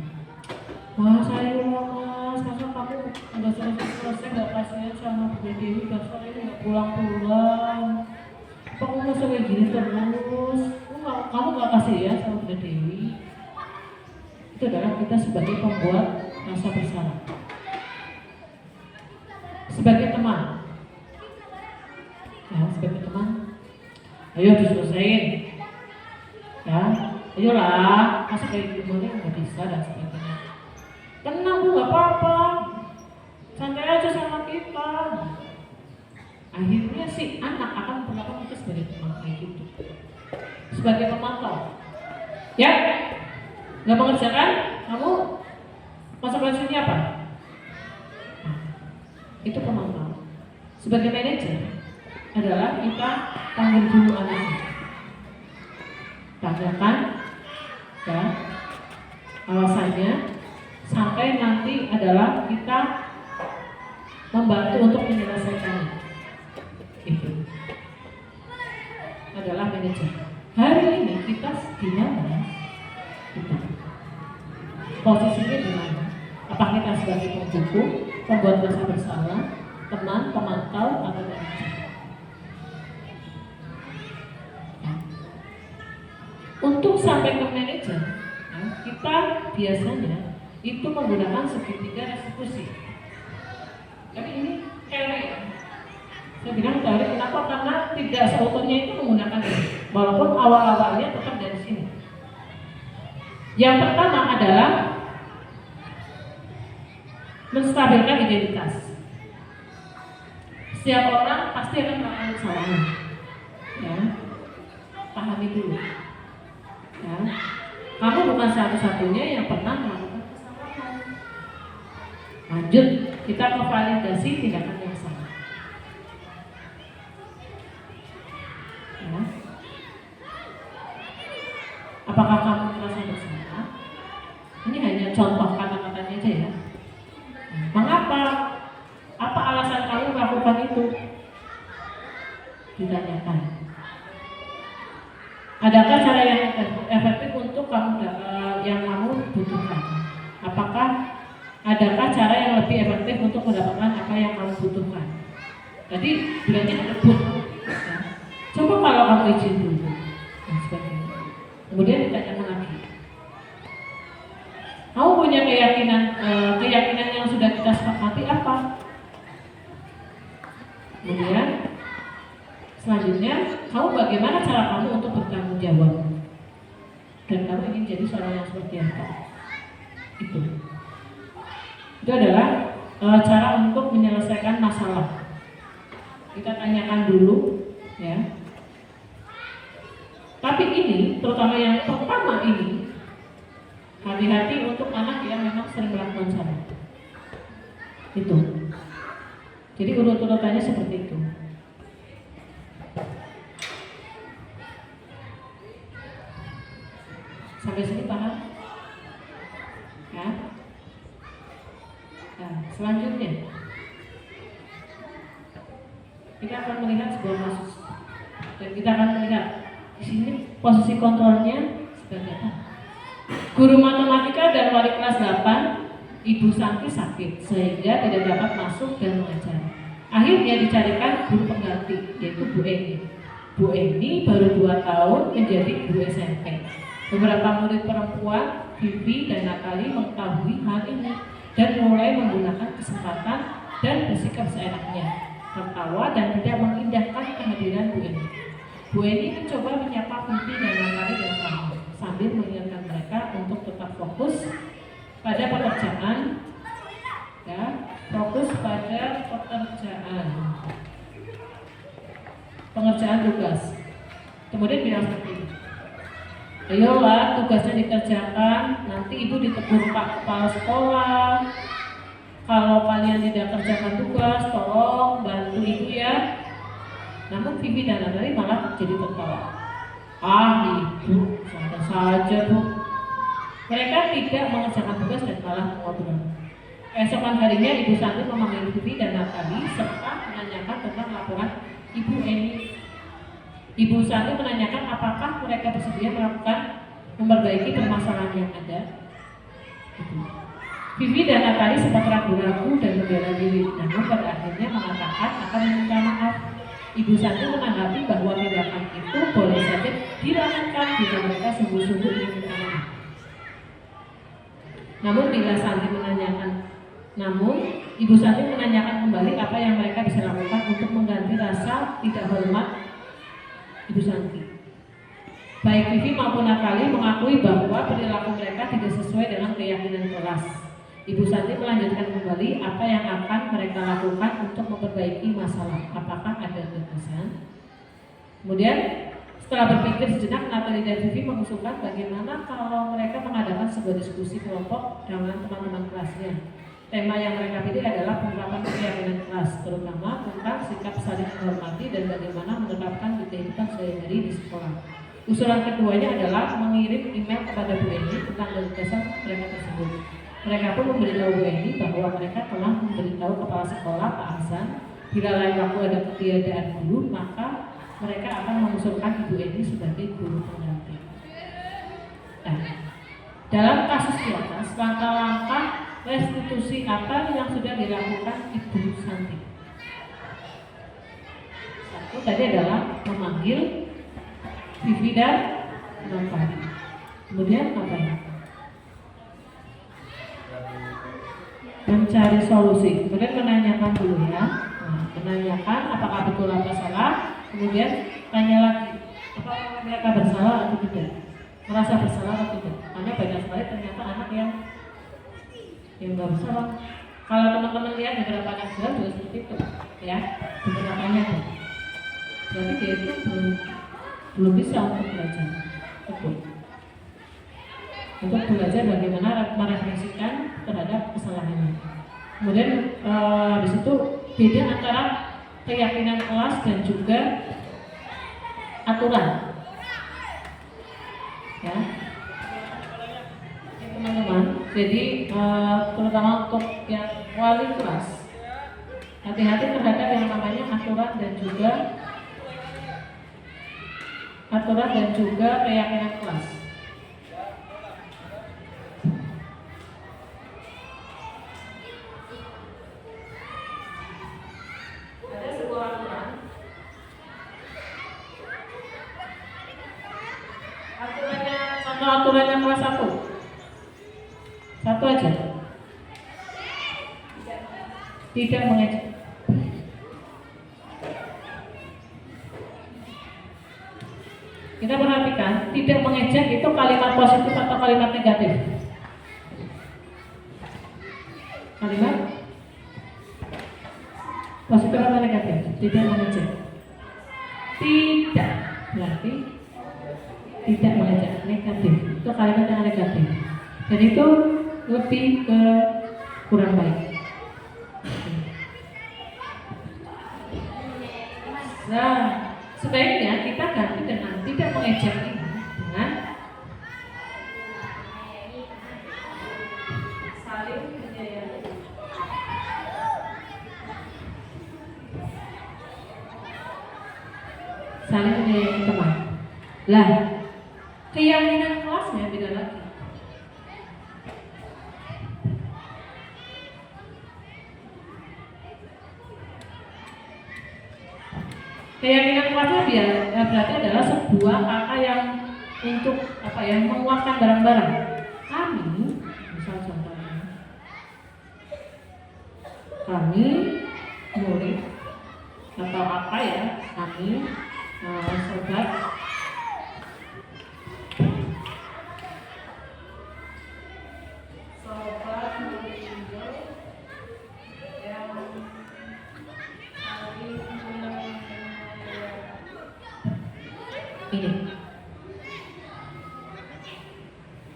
Wah, saya mas, masa kamu nggak selesai nggak kasihan sama Bu Dewi, dasar ini nggak pulang-pulang. Kok kamu masih kayak gini terus? Kamu nggak kasih ya sama Bu Dewi? Itu adalah kita sebagai pembuat rasa bersalah. Sebagai teman, ya, sebagai teman, Ayo diselesaikan. Ya, ayolah, masa kayak gimana nggak bisa dan sebagainya. Tenang Bu, nggak apa-apa, santai aja sama kita. Akhirnya si anak akan memperlakukan kita sebagai pemantau itu, sebagai pemantau. Ya, nggak mengerjakan, kamu konsekuensinya apa? Nah, itu pemantau. Sebagai manajer adalah kita panggil dulu anaknya, tanyakan ya alasannya, sampai nanti adalah kita membantu untuk menyelesaikannya. Itu adalah manajer. Hari ini kita di mana? Kita posisinya di mana? Apakah kita sebagai penghukum, pembuat rasa bersalah, teman, pemantau, atau manajer? Untuk sampai ke manajer, kita biasanya itu menggunakan segitiga restitusi. Tapi ini teori. Saya bilang teori, kenapa? Karena tidak seutuhnya itu menggunakan ini, walaupun awal-awalnya tetap dari sini. Yang pertama adalah menstabilkan identitas. Setiap orang pasti akan melakukan kesalahan. Ya, pahami dulu. Ya, kamu bukan satu-satunya yang pernah melakukan kesalahan. Lanjut, kita memvalidasi tindakan yang salah. Ya. Apakah kamu merasa bersalah? Ini hanya contoh kata-katanya aja ya. Mengapa? Apa alasan kamu melakukan itu? Ditanyakan. Adakah cara yang efektif untuk kamu yang kamu butuhkan? Apakah adakah cara yang lebih efektif untuk mendapatkan apa yang kamu butuhkan? Jadi bilangnya rebut. Ya. Coba kalau kamu izin dulu, dan sebagainya. Kemudian ditanyakan lagi. Kamu punya keyakinan yang sudah kita sepakati apa? Kemudian selanjutnya, kamu bagaimana cara kamu untuk bertanggung jawab? Dan kamu ingin jadi seorang yang seperti apa? Itu adalah cara untuk menyelesaikan masalah. Kita tanyakan dulu, ya. Tapi ini, terutama yang pertama ini, hati-hati untuk anak yang memang sering melakukan salah. Itu. Jadi urut-urutannya seperti itu. Sampai sini paham? Ya. Nah, selanjutnya kita akan melihat sebuah kasus dan kita akan melihat di sini posisi kontrolnya sebagai apa? Guru matematika dan wali kelas 8, Ibu Santi sakit sehingga tidak dapat masuk dan mengajar. Akhirnya dicarikan guru pengganti, yaitu Bu Eni. Bu Eni baru 2 tahun menjadi guru SMP. Beberapa murid perempuan, Vivi dan Natali, mengetahui hal ini dan mulai menggunakan kesempatan dan bersikap seenaknya, tertawa dan tidak mengindahkan kehadiran Bu Eni. Bu Eni mencoba menyapa Vivi dan Natali dan kamu, sambil mengingatkan mereka untuk tetap fokus pada pekerjaan, ya, fokus pada pengerjaan tugas. Kemudian bilang seperti ini. Ayolah, tugasnya dikerjakan, nanti ibu ditegur Pak Kepala Sekolah. Kalau kalian tidak kerjakan tugas, tolong bantu ibu ya. Namun Vivi dan Natali malah jadi tertawa. Ah ibu, santai saja bu. Mereka tidak mengerjakan tugas dan malah ngobrol. Esokan harinya Ibu Santi memanggil Vivi dan Natali serta menanyakan tentang laporan Ibu Eni. Ibu Santi menanyakan apakah mereka bersedia memperbaiki permasalahan yang ada. Vivi dan Natali sempat ragu-ragu dan membela diri, namun pada akhirnya mengatakan akan meminta maaf. Ibu Santi menanggapi bahwa tindakan itu boleh saja dilakukan jika mereka sungguh-sungguh ingin minta maaf. Namun Ibu Santi menanyakan kembali apa yang mereka bisa lakukan untuk mengganti rasa tidak hormat Ibu Ibu Santi. Baik Vivi maupun Natali mengakui bahwa perilaku mereka tidak sesuai dengan keyakinan kelas. Ibu Santi melanjutkan kembali apa yang akan mereka lakukan untuk memperbaiki masalah. Apakah ada gagasan? Kemudian setelah berpikir sejenak, Natali dan Vivi mengusulkan bagaimana kalau mereka mengadakan sebuah diskusi kelompok dengan teman-teman kelasnya. Tema yang mereka pilih adalah penerapan keyakinan kelas, terutama tentang sikap saling menghormati dan bagaimana menerapkan di kehidupan sehari-hari di sekolah. Usulan keduanya adalah mengirim email kepada Bu Eni tentang gagasan mereka tersebut. Mereka pun memberitahu Bu Eni bahwa mereka telah memberitahu kepala sekolah Pak Hasan bila lain waktu ada ketiadaan guru, maka mereka akan mengusulkan Ibu Eni sebagai guru pendamping. Nah, dalam kasus di atas, langkah-langkah restitusi apa yang sudah dilakukan Ibu Santi? Satu tadi adalah memanggil Vivi dan Natali. Kemudian apa ya? Mencari solusi. Kemudian menanyakan dulu ya. Nah, menanyakan apakah betul atau salah. Kemudian tanya lagi, apakah mereka bersalah atau tidak? Merasa bersalah atau tidak? Karena banyak sekali ternyata anak yang nggak bersalah. Kalau teman-teman lihat beberapa anak juga seperti itu, ya, beberapanya tuh. Berarti dia itu belum bisa untuk belajar, untuk belajar bagaimana merefleksikan terhadap kesalahannya. Kemudian di situ beda antara keyakinan kelas dan juga aturan, ya. Teman-teman, jadi terutama untuk yang wali kelas, hati-hati terhadap yang namanya aturan dan juga keyakinan kelas. Ada sebuah aturan. Contoh aturannya kelas 1. Satu aja. Tidak mengejek. Kita perhatikan, tidak mengejek itu kalimat positif atau kalimat negatif? Kalimat positif atau negatif? Tidak mengejek. Tidak berarti tidak mengejek, negatif. Itu kalimat yang negatif. Dan itu lebih ke kurang baik. Nah, sebaiknya kita ganti dengan tidak mengejek ini dengan saling menyayangi. Saling menyayangi teman. Lah, keyakinan kelasnya beda lagi. Keyakinan kelasnya berarti adalah sebuah kata yang untuk apa ya, menguatkan barang-barang. Kami, misal contohnya, kami murid atau apa ya, kami sobat ini.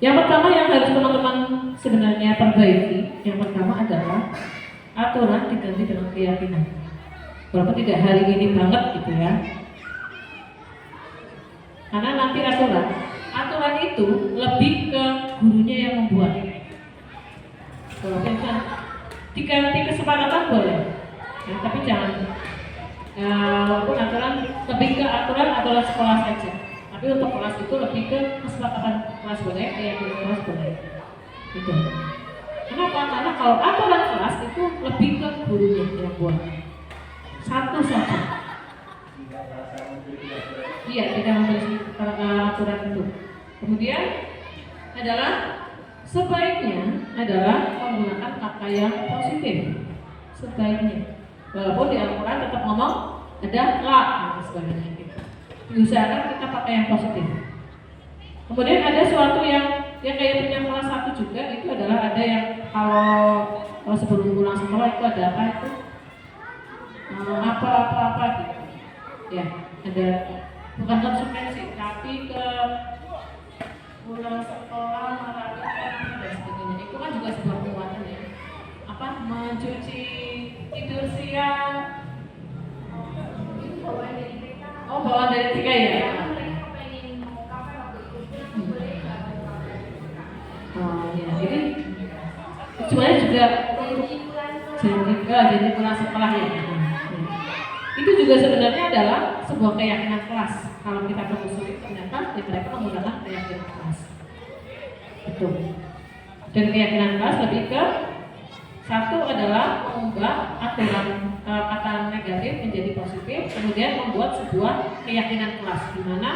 Yang pertama yang harus teman-teman sebenarnya perbaiki, yang pertama adalah aturan diganti dengan keyakinan. Walaupun tidak hari ini banget gitu ya. Karena nanti aturan itu lebih ke gurunya yang membuat. Walaupun diganti kesepakatan boleh, ya, tapi jangan. Walaupun aturan lebih ke aturan adalah sekolah saja. Tapi untuk kelas itu lebih ke kesepakatan kelas boleh, keyakinan kelas boleh. Gitu. Kenapa? Karena kalau aturan kelas itu lebih ke gurunya yang buat. Satu saja. Iya, tidak memberi aturan itu. Kemudian adalah sebaiknya adalah menggunakan kata yang positif. Sebaiknya. Walaupun di Al-Quran tetap ngomong ada la dan sebagainya gitu. diusahakan kita pakai yang positif. Kemudian ada suatu yang kayak punya kelas 1 juga, itu adalah ada yang kalau sebelum pulang sekolah itu ada apa itu apa gitu ya, ada bukan konsekuensi tapi ke pulang sekolah merapikan dan sebagainya, itu kan juga sebuah penguatan ya, apa mencuci tidur siang, bawaan dari TK ya. Ya, jadi sebenarnya juga janji pulang sekolah ya. Itu juga sebenarnya adalah sebuah keyakinan kelas. Kalau kita telusuri ternyata mereka menggunakan keyakinan kelas. Betul. Dan keyakinan kelas lebih ke satu adalah mengubah aturan kata negatif menjadi positif, kemudian membuat sebuah keyakinan kelas di mana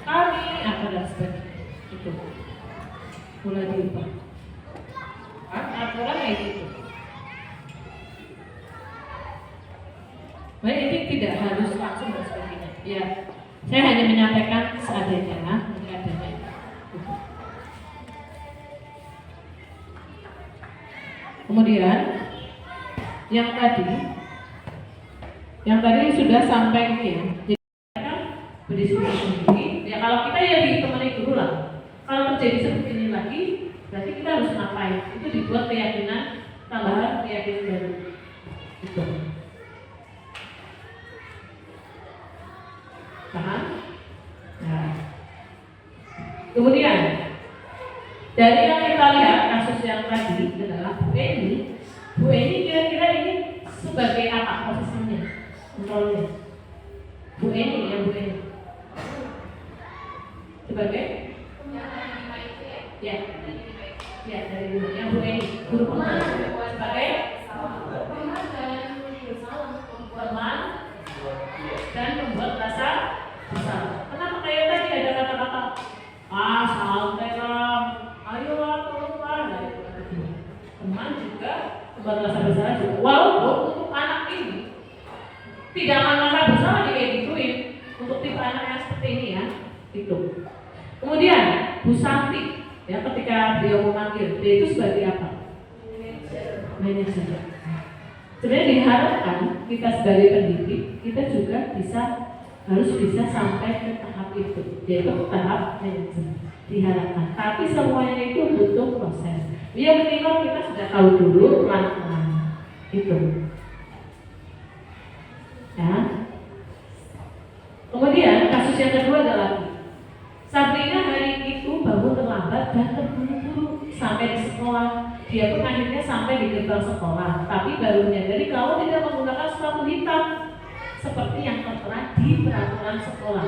kami akan dan sebagainya. Itu mulai diubah. Aturan kayak gitu. Baik, ini tidak harus langsung dan sebagainya. Ya, saya hanya menyampaikan seadanya. Kemudian yang tadi sudah sampai ini ya. Jadi kan berdiskusi sendiri. Ya kalau kita ya ditemani dulu lah. Kalau terjadi seperti ini lagi, berarti kita harus ngapain? Itu dibuat keyakinan tambahan, keyakinan baru. Gitu. Paham? Nah. Kemudian dari yang kita lihat kasus yang tadi adalah Bu Eni kira-kira ini sebagai apa posisinya? Kontrolnya Bu Eni sebagai ya dari dulu yang Bu Eni guru pemain sebagai teman dan membuat rasa bersalah. Kenapa kayak tadi ada kata-kata santai lah, ayolah tolonglah, teman juga membuat rasa bersalah juga. Walaupun untuk anak ini tidak akan merasa bersalah dia gituin, untuk tipe anak yang seperti ini ya, itu. Kemudian Bu Santi ya, ketika beliau memanggil dia itu sebagai apa? Manajer. Sebenarnya diharapkan kita sebagai pendidik kita juga harus bisa sampai ke tahap itu, yaitu tahap manajer. Diharapkan. Tapi semuanya itu butuh proses. Ya minimal kita sudah tahu dulu pelan-pelan itu. Ya. Kemudian kasus yang kedua adalah Sabrina hari itu bangun terlambat dan terburu-buru sampai di sekolah. Dia pun akhirnya sampai di gerbang sekolah, tapi baru menyadari kalau tidak menggunakan sepatu hitam seperti yang tertera di peraturan sekolah.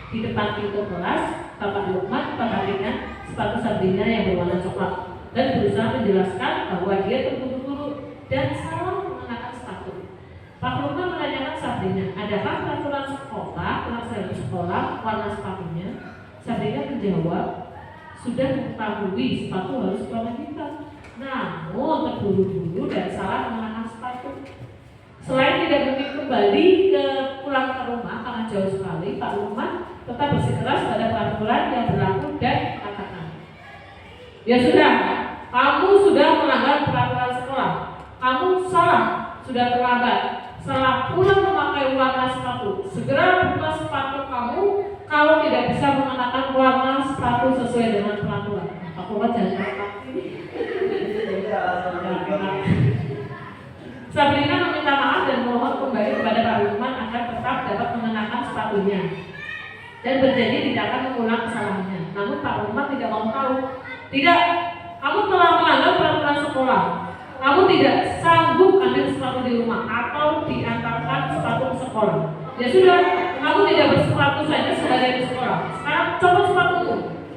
Di depan pintu kelas, Bapak Lukman memperhatikan sepatu Sabrina yang berwarna coklat dan berusaha menjelaskan bahwa dia terburu-buru dan salah mengenakan sepatu. Pak Lukman menanyakan Sabrina, adakah peraturan sekolah warna sepatunya? Sabrina menjawab, sudah mengetahui sepatu harus warna hitam, namun terburu-buru dan salah mengenakan sepatu. Selain tidak mungkin kembali pulang ke rumah karena jauh sekali, Pak Lukman tetap bersikeras pada peraturan yang berlaku dan katakan, ya sudah, kamu sudah melanggar peraturan sekolah, kamu salah, sudah terlambat. Setelah pulang memakai warna sepatu, segera buka sepatu kamu. Kalau tidak bisa mengenakan warna sepatu sesuai dengan peraturan, aku jangan kaki. Sabrina meminta maaf dan mohon kembali kepada Pak Lukman agar tetap dapat mengenakan sepatunya dan berjanji tidak akan mengulang kesalahannya. Namun Pak Lukman tidak mau tahu. Tidak, kamu telah melanggar peraturan sekolah. Kamu tidak sanggup ambil sepatu di rumah atau diantarkan sepatu ke sekolah. Ya sudah, kamu tidak bersepatu saja seharian di sekolah. Sekarang copot sepatumu.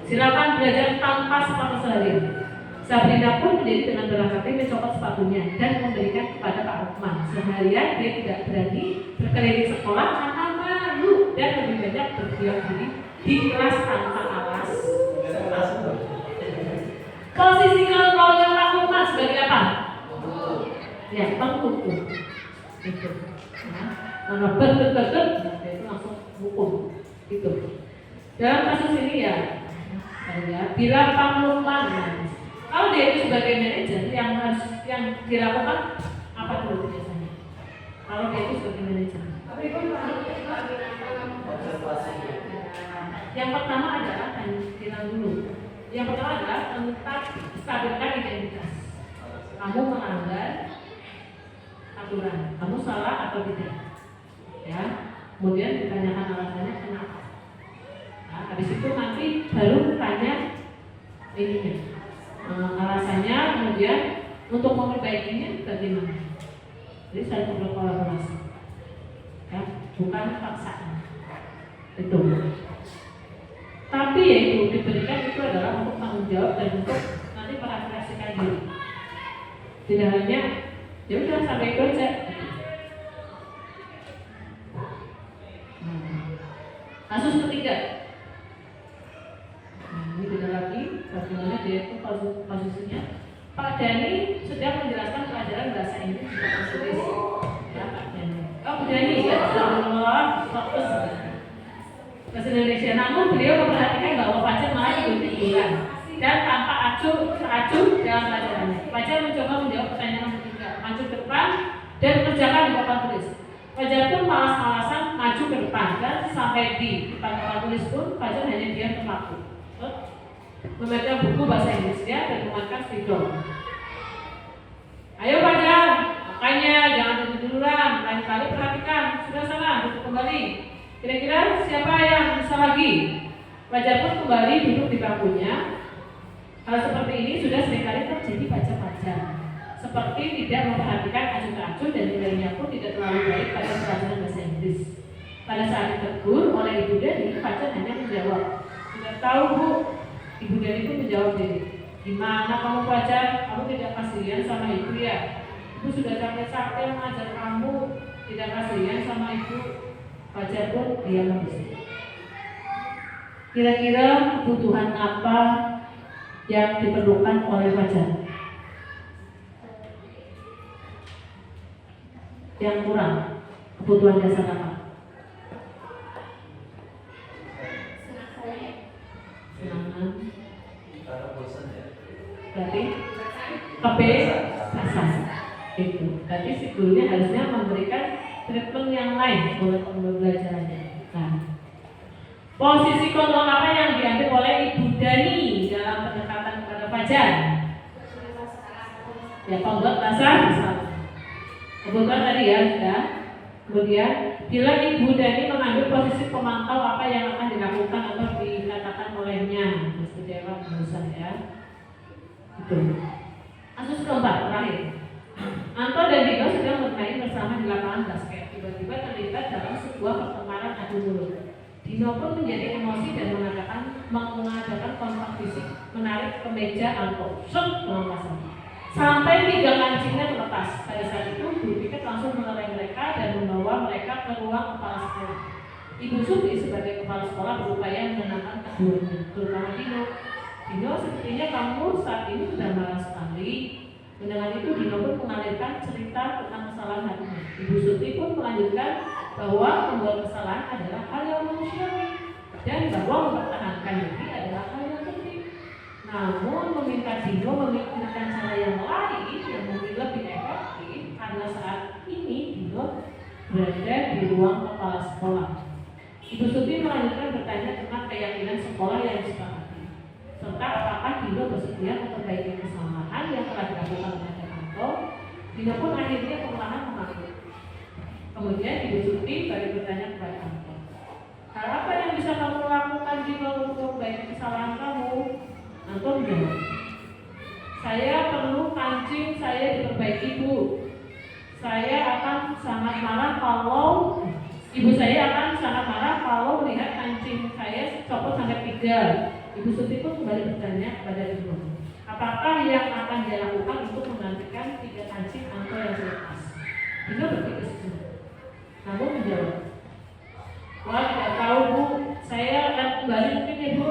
Silakan belajar tanpa sepatu seharian. Sabrina pun menjadi dengan berat hati mencopot sepatunya dan memberikan kepada Pak Lukman. Seharian dia tidak berani berkeliling sekolah karena malu dan lebih banyak berdiam diri di kelas tanpa alas. Posisi kontrolnya Pak Lukman sebagai apa? Ya, penghukum. Itu. Karena betul-betul itu langsung hukum. Itu. Dalam kasus ini ya, bila pangluman, kalau dia itu sebagai manajer yang dilakukan apa dulu biasanya? Kalau dia itu sebagai manajer. Yang pertama adalah bilang dulu. Yang pertama adalah tentang stabilkan identitas. Kamu melanggar aturan, kamu salah atau tidak? Ya. Kemudian ditanyakan alasannya kenapa. Nah, habis itu nanti baru tanya ininya, alasannya, kemudian untuk memperbaikinya bagaimana. Jadi saya berkolaborasi, ya, bukan paksaan. Itu. Tapi ya itu diberikan itu adalah untuk tanggung jawab dan untuk nanti merefleksikan diri. Tidak hanya ya udah sampai itu aja. Kasus ketiga. Ini beda lagi bagaimana dia itu posisinya. Pak Dhani sedang menjelaskan pelajaran bahasa Inggris di kampus Inggris. Ya, Pak Dhani. Oh, Bu Dhani ya, Allah, fokus bahasa Indonesia. Namun beliau memperhatikan bahwa Fajar malah ikut-ikutan dan tanpa acuh dalam pelajarannya. Fajar mencoba menjawab pertanyaan ketiga, maju ke depan dan kerjakan di papan tulis. Fajar pun malas-malasan maju ke depan dan sampai di depan papan tulis pun Fajar hanya diam terpaku. Membaca buku bahasa Inggrisnya dan memakan spidol. Ayo Fajar, makanya jangan tidur-tiduran, lain kali perhatikan. Sudah sana, duduk kembali. Kira-kira siapa yang bisa lagi? Fajar pun kembali duduk di bangkunya. Hal seperti ini sudah seringkali terjadi pada Fajar. Seperti tidak memperhatikan acuh-acuh dan nilainya pun tidak terlalu baik pada pelajaran bahasa Inggris. Pada saat ditegur oleh Ibu Dhani, Fajar hanya menjawab, "Tidak tahu Bu." Ibu Dhani pun menjawab diri, "Gimana kamu Fajar? Kamu tidak kasihan sama ibu ya? Ibu sudah capek-capek mengajar kamu, tidak kasihan sama ibu." Fajar pun diam habis. Kira-kira kebutuhan apa yang diperlukan oleh Fajar? Yang kurang, kebutuhan dasar apa? Senangan. Berarti kebebasan. Itu. Berarti si gurunya harusnya memberikan treatment yang lain buat pembelajarannya. Nah, posisi kontrol apa yang diambil oleh Ibu Dhani dalam pendekatan kepada Fajar? Ya, pembuat rasa bersama. Kebetulan tadi ya sudah. Kemudian bila Ibu Dhani mengambil posisi pemantau apa yang akan dilakukan atau dikatakan olehnya, seperti apa penulisan ya. Itu. Kasus keempat terakhir. Anto dan Dino sedang bermain bersama di lapangan basket. Tiba-tiba terlibat dalam sebuah pertengkaran adu mulut. Dino pun menjadi emosi dan mengadakan kontak fisik, menarik kemeja Anto. Sampai pinggang kancingnya terlepas. Pada saat itu, Bu Piket langsung melerai mereka dan membawa mereka ke ruang kepala sekolah. Ibu Suti sebagai kepala sekolah berupaya menenangkan keduanya, terutama Dino. Dino, sepertinya kamu saat ini sudah marah sekali. Mendengar itu, Dino pun mengalirkan cerita tentang kesalahan hatinya. Ibu Suti pun melanjutkan bahwa membuat kesalahan adalah hal yang manusiawi dan bahwa mempertahankan diri adalah hal yang penting. Namun meminta Dino memikirkan cara yang lain yang mungkin lebih efektif karena saat ini Dino berada di ruang kepala sekolah. Ibu Suti melanjutkan bertanya tentang keyakinan sekolah yang disepakati, serta apakah Dino bersedia memperbaiki kesalahan yang telah dilakukan oleh Anto. Dino pun akhirnya perlahan mengaku. Kemudian Ibu Suti baru bertanya kepada Anto, hal apa yang bisa kamu lakukan Dino untuk memperbaiki kesalahan kamu? Anto menjawab, saya perlu kancing saya diperbaiki Bu. Saya akan sangat marah kalau Ibu saya akan sangat marah kalau melihat kancing saya copot sampai 3. Ibu Suti pun kembali bertanya kepada Dino, apakah yang akan dia lakukan untuk menggantikan 3 kancing Anto yang selepas? Dino berpikir sejenak, namun menjawab, wah tidak tahu Bu, saya akan kembali mungkin ya Bu.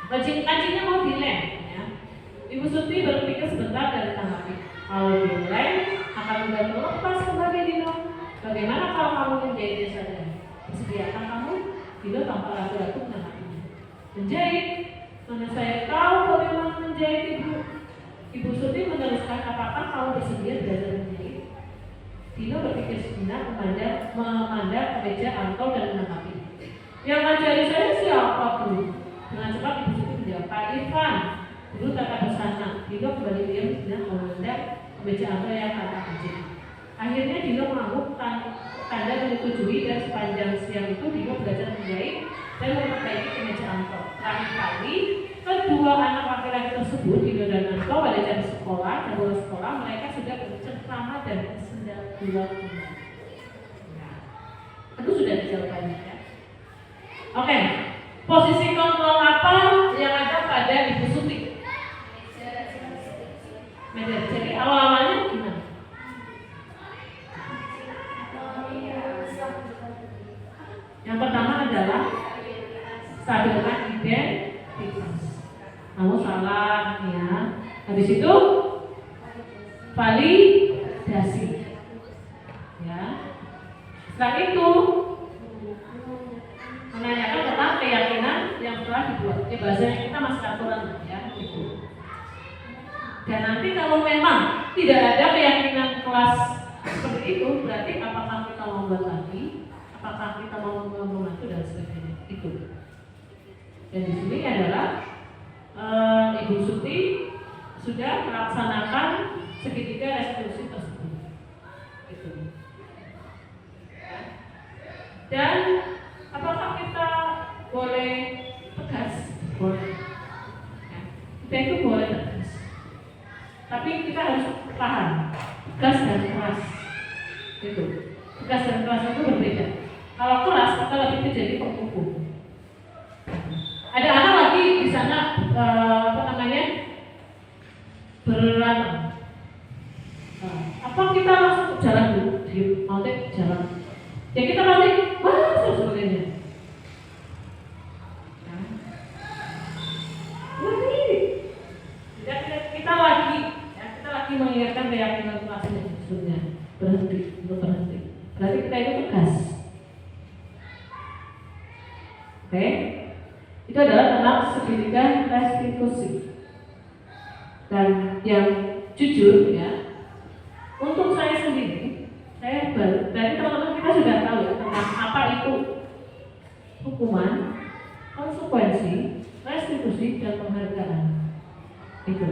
Kancingnya mau dilem ya. Ibu Suti berpikir sebentar dan tanggapi, kalau dilem akan mudah terlepas kembali Dino. Bagaimana kalau kamu menjahitnya saja? Bersediakah kamu? Dino tanpa ragu menjahit. Mana saya tahu bagaimana menjahit Ibu Suti meneruskan, apakah kamu bersedia belajar menjahit? Dino berpikir sejenak, memandang kemeja angkau dan menanggapi. Yang ngajari saya siapa, Bu? Dengan cepat Ibu Suti menjawab, Pak Irfan. Guru tata busana. Dino kembali diam sejenak memandang kemeja angkau yang agak kecil. Akhirnya Dino mengangguk tanda menyetujui, dan sepanjang siang itu Dino belajar menjahit dan memperbaiki kemeja angkau. Terakhir kali kedua anak laki-laki tersebut, Dino dan Angkau, pada jam sekolah dan bolos sekolah, mereka sudah bercengkrama dan bersendal bulat. Nah, itu sudah dijawabannya ya. Oke, posisi kontrol apa yang ada pada Ibu Suti? Meja. Jadi awal-awalnya gimana? Yang pertama adalah stabilkan identitas. Kamu salah ya. Habis itu validasi. Ya. Setelah itu menanyakan tentang keyakinan yang telah dibuat. Ya, bahasanya kita masih aturan ya. Gitu. Dan nanti kalau memang tidak ada keyakinan kelas seperti itu, berarti apakah kita mau buat lagi? Apakah kita mau membantu dan sebagainya itu. Dan di sini adalah Ibu Suti sudah melaksanakan segitiga restitusi tersebut. Gitu. Dan apakah kita boleh tegas? Boleh. Ya. Kita itu boleh tegas. Tapi kita harus paham tegas dan keras. Gitu. Tegas dan keras itu berbeda. Kalau keras kita lebih menjadi penghukum. Ada anak lagi di sana berantem. Apa kita langsung jalan dulu? Mau jalan? Ya kita pasti sebagainya. Kita lagi mengingatkan keyakinan kelasnya sebetulnya berhenti. Berarti kita itu tegas. Oke? Itu adalah tentang segitiga restitusi. Dan yang jujur ya, untuk saya sendiri, saya baru dari teman-teman kita sudah tahu ya tentang apa itu hukuman, konsekuensi, restitusi, dan penghargaan. Itu.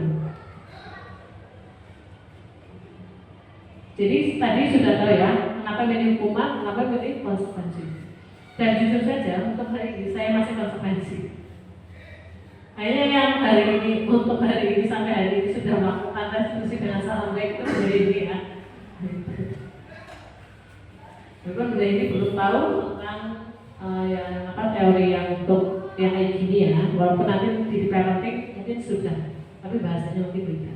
Jadi tadi sudah tahu ya, kenapa milih hukuman, kenapa milih konsekuensi. Dan jujur saja, untuk hari ini saya masih konsekuensi. Kayaknya yang hari ini, untuk hari ini sampai hari ini sudah melakukan restitusi dengan salam baik itu dari ini ya. Walaupun dari ini belum tahu tentang teori yang untuk yang kayak gini ya. Walaupun nanti di parenting mungkin sudah, tapi bahasanya mungkin beda.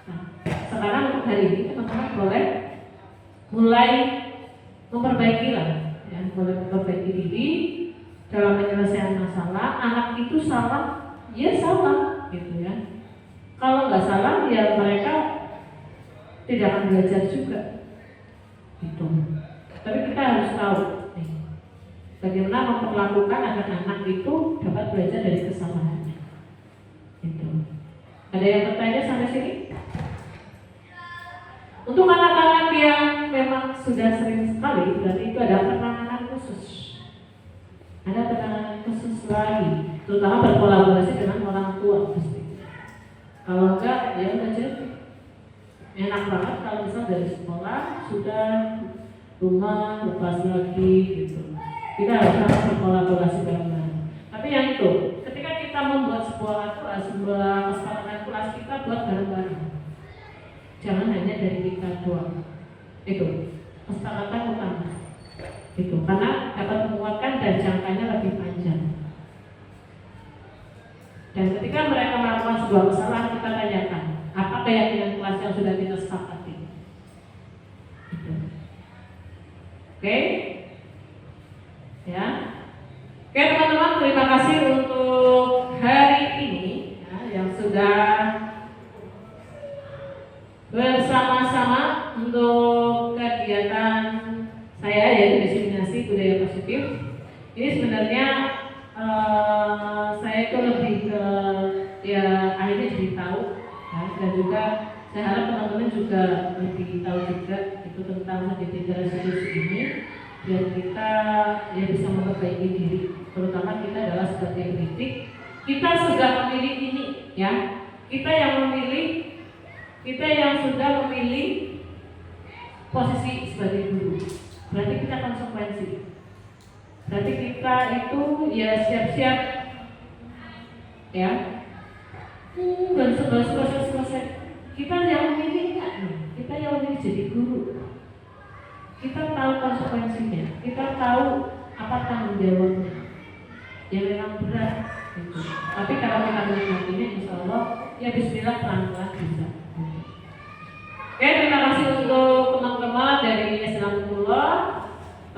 Nah, sekarang untuk hari ini teman-teman boleh mulai memperbaiki lah. Ya, boleh memperbaiki diri dalam penyelesaian masalah. Anak itu salah, ya salah, gitu ya. Kalau nggak salah, ya mereka tidak akan belajar juga, gitu. Tapi kita harus tahu bagaimana memperlakukan agar anak itu dapat belajar dari kesalahannya. Gitu. Ada yang bertanya sampai sini? Untuk anak-anak yang memang sudah sering sekali, berarti itu ada penanganan khusus. Ada penanganan khusus lagi, terutama berkolaborasi dengan orang tua pasti. Kalau enggak, ya udah jadi. Enak banget kalau misal dari sekolah sudah rumah lepas lagi gitu. Kita harus berkolaborasi bareng-bareng. Tapi yang itu, ketika kita membuat sebuah kesepakatan kelas, kita buat bareng-bareng. Jangan hanya dari kita doang. Itu kesepakatan utama. Itu karena dapat menguatkan dan jangkanya lebih panjang. Dan ketika mereka melakukan sebuah kesalahan, kita tanyakan apa keyakinan kelas yang sudah kita sepakati. Itu. Oke? Ya. Oke teman-teman, terima kasih untuk hari ini ya, yang sudah bersama-sama untuk kegiatan saya yaitu diseminasi budaya positif. Ini sebenarnya saya itu lebih ke ya akhirnya jadi tahu ya, dan juga saya harap teman-teman juga lebih tahu juga itu tentang segitiga restitusi ini biar kita ya bisa memperbaiki diri, terutama kita adalah sebagai pendidik. Kita sudah memilih ini ya, kita yang sudah memilih posisi sebagai guru, berarti kita konsekuensi. Berarti kita itu ya siap-siap ya. Dan selesai. Kita yang memilih enggak? Kita yang memilih jadi guru. Kita tahu konsekuensinya. Kita tahu apa tanggung jawabnya. Ya memang berat. Gitu. Tapi kalau kita menikmatinya, insya Allah ya Bismillah pelan-pelan bisa. Oke, terima kasih untuk teman-teman dari Islamullah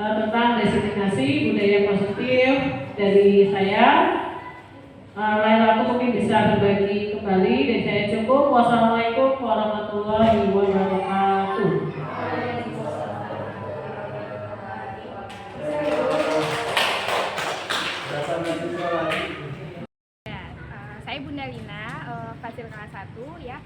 tentang destinasi budaya positif dari saya. Lain waktu mungkin bisa berbagi kembali dan saya cukup. Wassalamualaikum warahmatullahi wabarakatuh. Saya Bunda Lina, Fasil kelas 1 ya.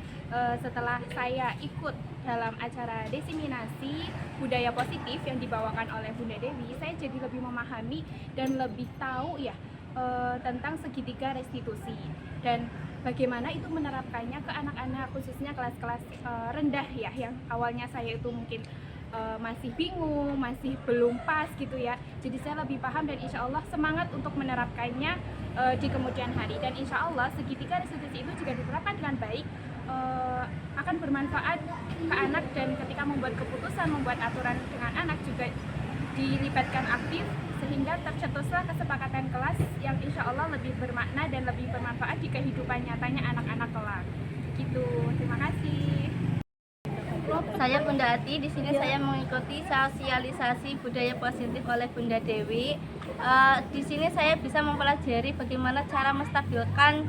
Setelah saya ikut dalam acara diseminasi budaya positif yang dibawakan oleh Bunda Dewi, saya jadi lebih memahami dan lebih tahu ya tentang segitiga restitusi dan bagaimana itu menerapkannya ke anak-anak, khususnya kelas-kelas rendah ya, yang awalnya saya itu mungkin masih bingung, masih belum pas gitu ya. Jadi saya lebih paham dan insya Allah semangat untuk menerapkannya di kemudian hari, dan insya Allah segitiga restitusi itu jika diterapkan dengan baik akan bermanfaat ke anak, dan ketika membuat keputusan, membuat aturan dengan anak juga dilibatkan aktif sehingga tercetuslah kesepakatan kelas yang insya Allah lebih bermakna dan lebih bermanfaat di kehidupan nyatanya anak-anak kelak. Gitu. Terima kasih. Saya Bunda Ati, di sini saya mengikuti sosialisasi budaya positif oleh Bunda Dewi. Di sini saya bisa mempelajari bagaimana cara menstabilkan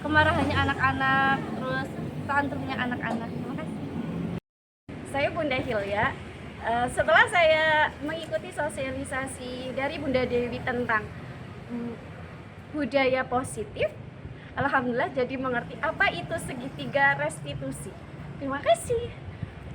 kemarahannya anak-anak, terus tantrumnya anak-anak. Terima kasih. Saya Bunda Hilya. Setelah saya mengikuti sosialisasi dari Bunda Dewi tentang budaya positif, alhamdulillah jadi mengerti apa itu segitiga restitusi. Terima kasih.